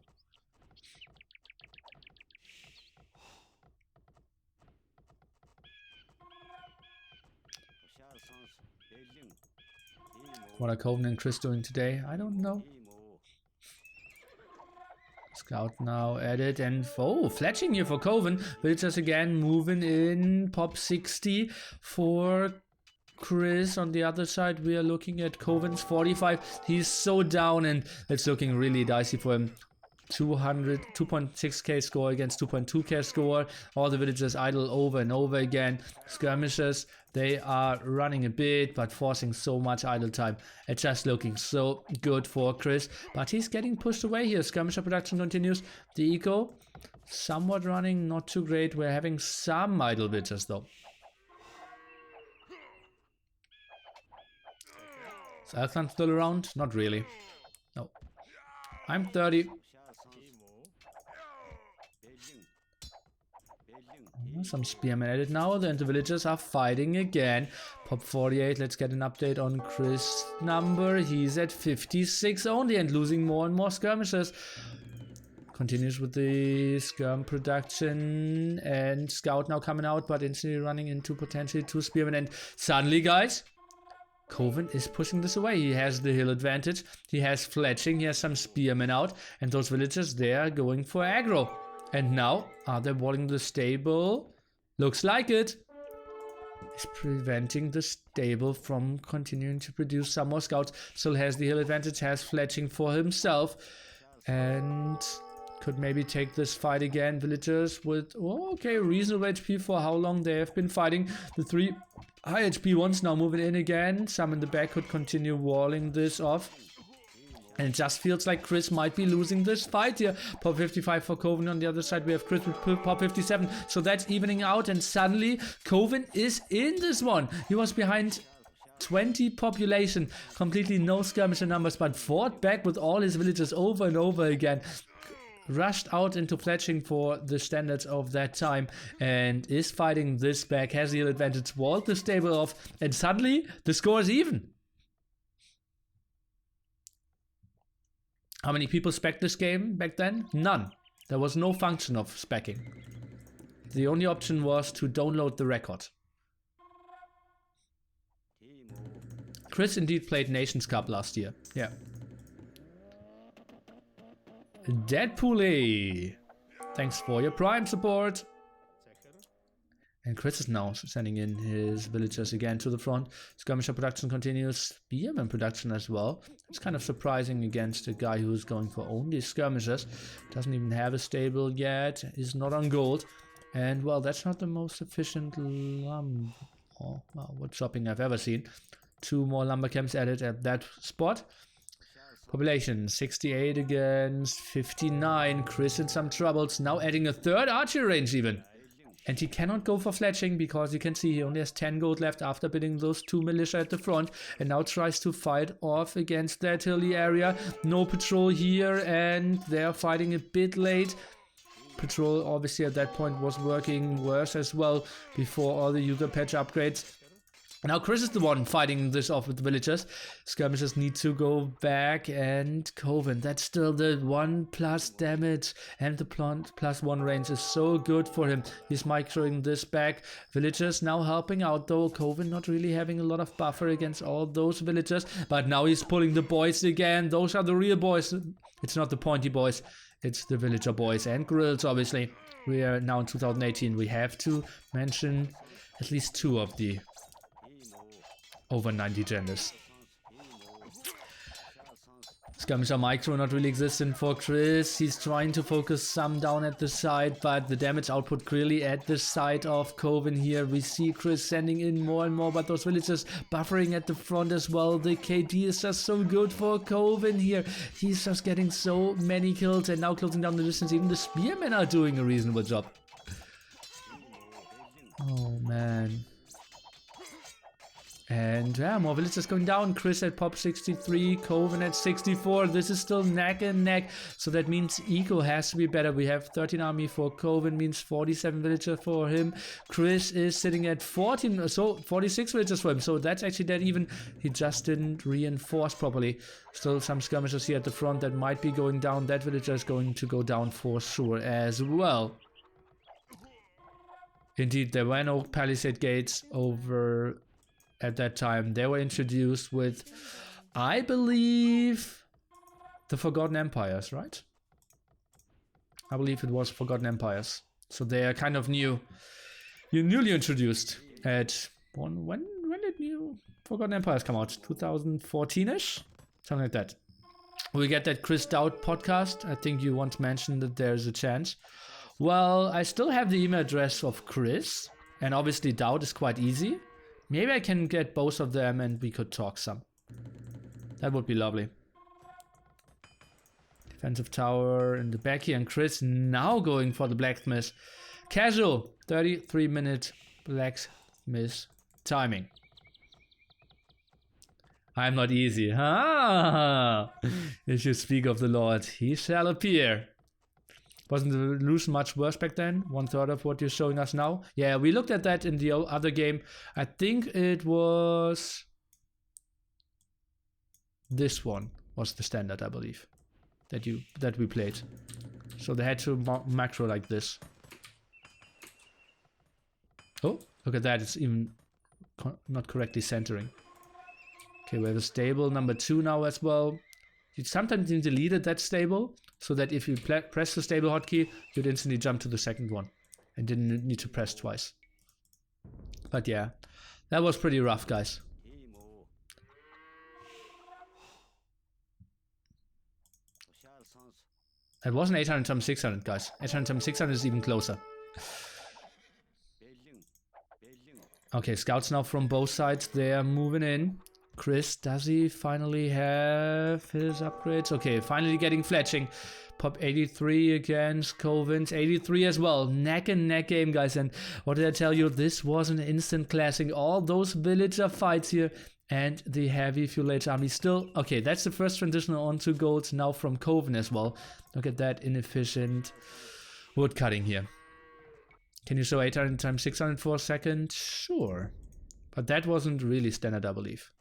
What are Koven and Chris doing today? I don't know. Scout now added and fletching here for Koven. Villagers again moving in. Pop 60 for Chris. On the other side we are looking at Koven's 45. He's so down and it's looking really dicey for him. 2.6k score against 2.2k score. All the villagers idle over and over again. Skirmishers, they are running a bit but forcing so much idle time. It's just looking so good for Chris, but he's getting pushed away here. Skirmisher production continues. The eco somewhat running, not too great. We're having some idle villagers though. Is Alclan still around? Not really. No. I'm 30. Some spearmen added now, then the villagers are fighting again. Pop 48, let's get an update on Chris' number. He's at 56 only and losing more and more skirmishers. Continues with the skirm production and Scout now coming out, but instantly running into potentially 2 spearmen. And suddenly, guys, Koven is pushing this away. He has the hill advantage, he has fletching, he has some spearmen out, and those villagers, they are going for aggro. And now, are they walling the stable? Looks like it. Is preventing the stable from continuing to produce some more scouts. Still has the hill advantage, has fletching for himself. And could maybe take this fight again. Villagers with, okay, reasonable HP for how long they have been fighting. The 3 high HP ones now moving in again. Some in the back could continue walling this off. And it just feels like Chris might be losing this fight here. Pop 55 for Koven. On the other side, we have Chris with Pop 57. So that's evening out. And suddenly, Koven is in this one. He was behind 20 population. Completely no skirmisher numbers, but fought back with all his villagers over and over again. Rushed out into fletching for the standards of that time. And is fighting this back. Has the advantage. Walled the stable off. And suddenly, the score is even. How many people spec'd this game back then? None. There was no function of speccing. The only option was to download the record. Chris indeed played Nations Cup last year. Yeah. Deadpool, thanks for your Prime support. And Chris is now sending in his villagers again to the front. Skirmisher production continues. Spearman production as well. It's kind of surprising against a guy who's going for only skirmishers. Doesn't even have a stable yet. Is not on gold. And well, that's not the most efficient wood chopping I've ever seen. 2 more lumber camps added at that spot. Population 68 against 59. Chris in some troubles. Now adding a 3rd archery range even. And he cannot go for fletching because you can see he only has 10 gold left after bidding those 2 militia at the front. And now tries to fight off against that hilly area. No patrol here and they're fighting a bit late. Patrol obviously at that point was working worse as well before all the user patch upgrades. Now Chris is the one fighting this off with the villagers. Skirmishers need to go back and Koven. That's still the 1+ damage and the +1 range is so good for him. He's microing this back. Villagers now helping out though. Koven not really having a lot of buffer against all those villagers. But now he's pulling the boys again. Those are the real boys. It's not the pointy boys. It's the villager boys and grills obviously. We are now in 2018. We have to mention at least 2 of the over 90 genders. Skirmisher micro not really existent for Chris. He's trying to focus some down at the side, but the damage output clearly at the side of Koven here. We see Chris sending in more and more, but those villagers buffering at the front as well. The KD is just so good for Koven here. He's just getting so many kills and now closing down the distance. Even the spearmen are doing a reasonable job. Oh man. And yeah, more villagers going down. Chris at pop 63, Koven at 64. This is still neck and neck. So that means eco has to be better. We have 13 army for Koven, means 47 villagers for him. Chris is sitting at 14, so 46 villagers for him. So that's actually that even. He just didn't reinforce properly. Still some skirmishers here at the front that might be going down. That villager is going to go down for sure as well. Indeed, there were no palisade gates over at that time. They were introduced with, I believe, the Forgotten Empires, right? I believe it was Forgotten Empires. So they are kind of new. You're newly introduced at when did new Forgotten Empires come out? 2014-ish? Something like that. We get that Chris DauT podcast. I think you once mentioned that there's a chance. Well, I still have the email address of Chris, and obviously DauT is quite easy. Maybe I can get both of them and we could talk some. That would be lovely. Defensive tower in the back here, and Chris now going for the blacksmith. Casual, 33-minute blacksmith timing. I'm not easy, huh? If you speak of the Lord, he shall appear. Wasn't the illusion much worse back then? 1/3 of what you're showing us now? Yeah, we looked at that in the other game. I think it was... this one was the standard, I believe, that we played. So they had to macro like this. Oh, look at that. It's even not correctly centering. Okay, we have a stable number 2 now as well. You sometimes deleted that stable, so that if you press the stable hotkey, you'd instantly jump to the second one and didn't need to press twice. But yeah, that was pretty rough, guys. It wasn't 800 times 600, guys. 800 times 600 is even closer. Okay, scouts now from both sides. They are moving in. Chris, does he finally have his upgrades? Okay, finally getting fletching. Pop 83 against Koven's 83 as well. Neck and neck game, guys. And what did I tell you? This was an instant classic. All those villager fights here and the heavy fuel age army still. Okay, that's the first transition onto golds now from Koven as well. Look at that inefficient wood cutting here. Can you show 800 times 600 for a second? Sure. But that wasn't really standard, I believe.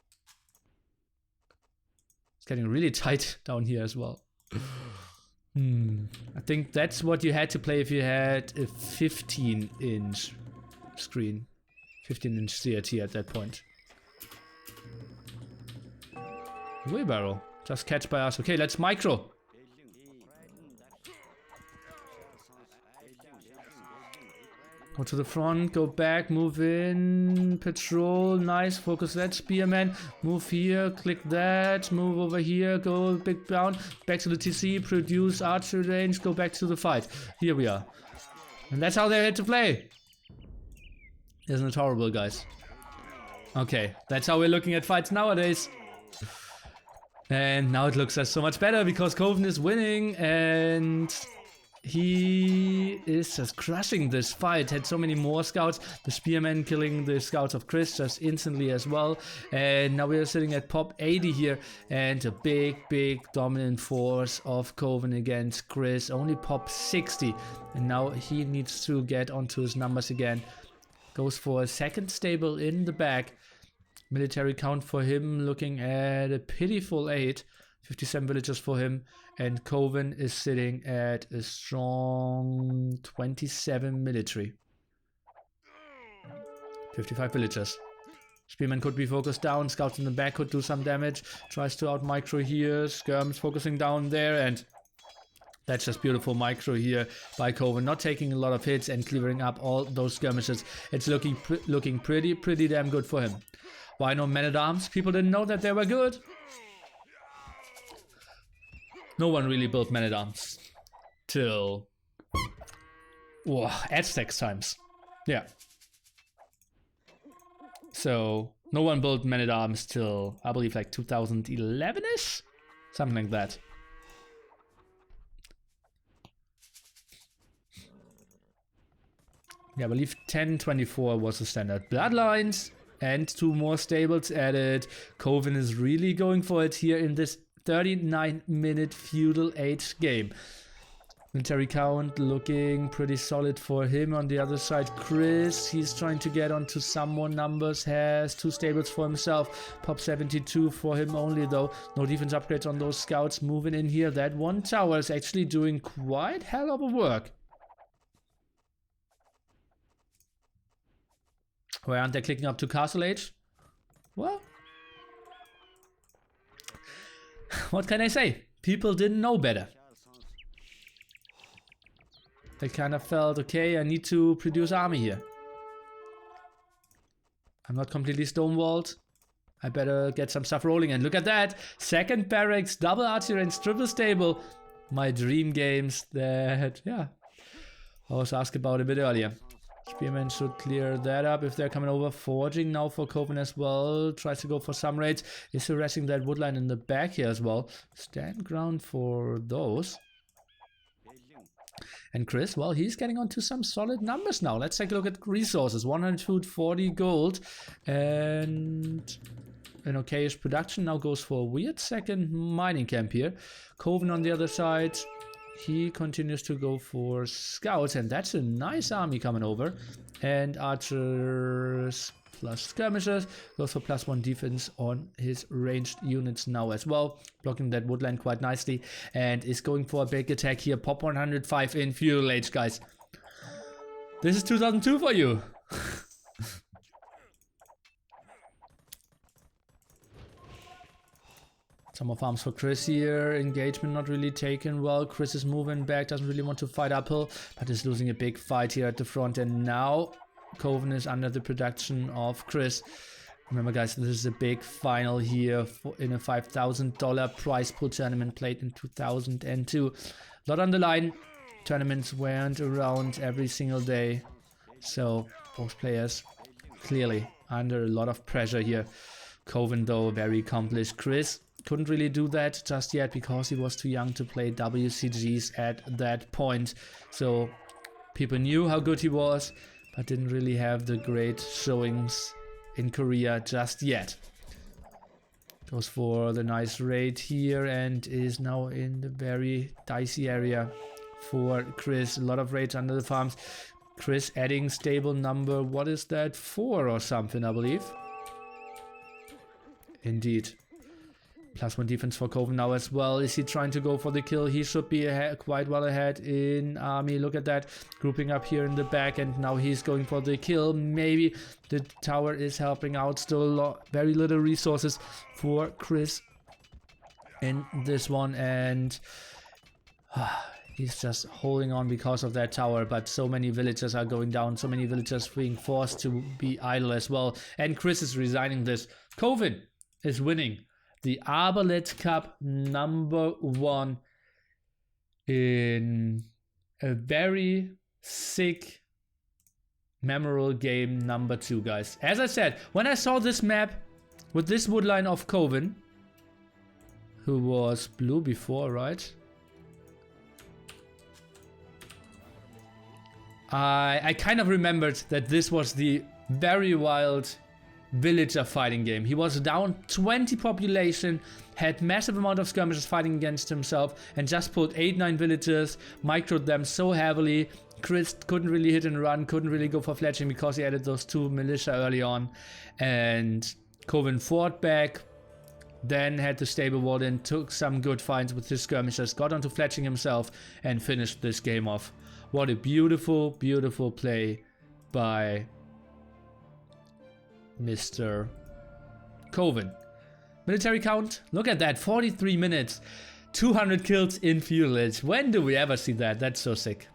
It's getting really tight down here as well. I think that's what you had to play if you had a 15-inch screen. 15-inch CRT at that point. Wheelbarrow. Just catch by us. Okay, let's micro. Go to the front, go back, move in, patrol, nice, focus that, spearman, move here, click that, move over here, go big down, back to the TC, produce archery range, go back to the fight. Here we are. And that's how they had to play. Isn't it horrible, guys? Okay, that's how we're looking at fights nowadays. And now it looks so much better because Koven is winning and he is just crushing this fight. Had so many more scouts. The spearmen killing the scouts of Chris just instantly as well. And now we are sitting at pop 80 here. And a big dominant force of Koven against Chris. Only pop 60. And now he needs to get onto his numbers again. Goes for a second stable in the back. Military count for him looking at a pitiful 8. 57 villagers for him, and Koven is sitting at a strong 27 military. 55 villagers. Spearman could be focused down, scouts in the back could do some damage, tries to out micro here, skirms focusing down there, and that's just beautiful micro here by Koven, not taking a lot of hits and clearing up all those skirmishes. It's looking pretty damn good for him. Why no men-at-arms? People didn't know that they were good. no one really built man-at-arms till Aztec times. Yeah. So no one built man-at-arms till I believe like 2011ish, something like that. Yeah, I believe 1024 was the standard. Bloodlines and 2 more stables added. Koven is really going for it here in this 39-minute feudal age game. Military count looking pretty solid for him. On the other side, Chris, he's trying to get onto some more numbers, has 2 stables for himself. Pop 72 for him only though. No defense upgrades on those scouts moving in here. That 1 tower is actually doing quite hell of a work. Why aren't they clicking up to Castle Age? Well, what can I say? People didn't know better. They kind of felt, okay, I need to produce army here. I'm not completely stonewalled. I better get some stuff rolling. And look at that. 2nd barracks, double archery and triple stable. My dream games that, yeah, I was asked about a bit earlier. Spearman should clear that up if they're coming over. Forging now for Koven as well. Tries to go for some raids. Is harassing that woodline in the back here as well. Stand ground for those. And Chris, well, he's getting onto some solid numbers now. Let's take a look at resources. 140 gold and an okayish production. Now goes for a weird 2nd mining camp here. Koven on the other side. He continues to go for scouts, and that's a nice army coming over. And archers plus skirmishers. Goes for +1 defense on his ranged units now as well. Blocking that woodland quite nicely. And is going for a big attack here. Pop 105 in feudal age, guys. This is 2002 for you. Some more farms for Chris here. Engagement not really taken well. Chris is moving back, doesn't really want to fight uphill, but is losing a big fight here at the front. And now Koven is under the production of Chris. Remember guys, this is a big final here in a $5,000 prize pool tournament played in 2002. A lot on the line. Tournaments weren't around every single day. So both players clearly under a lot of pressure here. Koven though, very accomplished. Chris couldn't really do that just yet because he was too young to play WCGs at that point. So people knew how good he was, but didn't really have the great showings in Korea just yet. Goes for the nice raid here and is now in the very dicey area for Chris. A lot of raids under the farms. Chris adding stable number, what is that, 4 or something, I believe. Indeed. +1 defense for Koven now as well. Is he trying to go for the kill? He should be quite well ahead in army. Look at that. Grouping up here in the back, and now he's going for the kill. Maybe the tower is helping out. Still very little resources for Chris in this one, and he's just holding on because of that tower. But so many villagers are going down. So many villagers being forced to be idle as well. And Chris is resigning this. Koven is winning the Arbalet Cup #1 in a very sick, memorable game #2, guys. As I said, when I saw this map with this woodline of Koven, who was blue before, right? I kind of remembered that this was the very wild villager fighting game. He was down 20 population, had massive amount of skirmishers fighting against himself, and just pulled 8-9 villagers, microed them so heavily. Chris couldn't really hit and run, couldn't really go for fletching because he added those 2 militia early on. And Koven fought back, then had the stable wall in, took some good finds with his skirmishers, got onto fletching himself, and finished this game off. What a beautiful, beautiful play by Mr. Koven. Military count, look at that, 43 minutes, 200 kills in feudal age. When do we ever see that? That's so sick.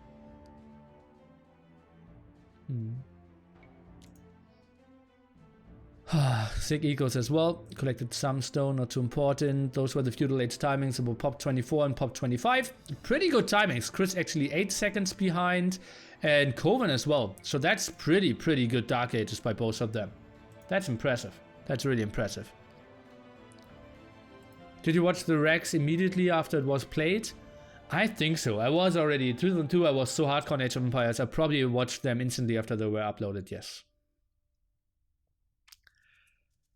Sick ecos as well. Collected some stone, not too important. Those were the feudal age timings about pop 24 and pop 25. Pretty good timings. Chris actually 8 seconds behind, and Koven as well. So that's pretty good Dark Ages by both of them. That's impressive. That's really impressive. Did you watch the Rex immediately after it was played? I think so. I was already 2002. I was so hardcore on Age of Empires. I probably watched them instantly after they were uploaded. Yes.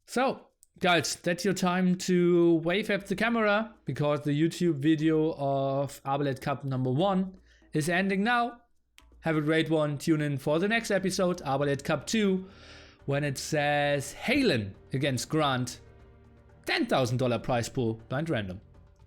So, guys, that's your time to wave at the camera, because the YouTube video of Arbalet Cup number 1 is ending now. Have a great one. Tune in for the next episode, Arbalet Cup 2, when it says Halen against Grunt. $10,000 prize pool, blind random.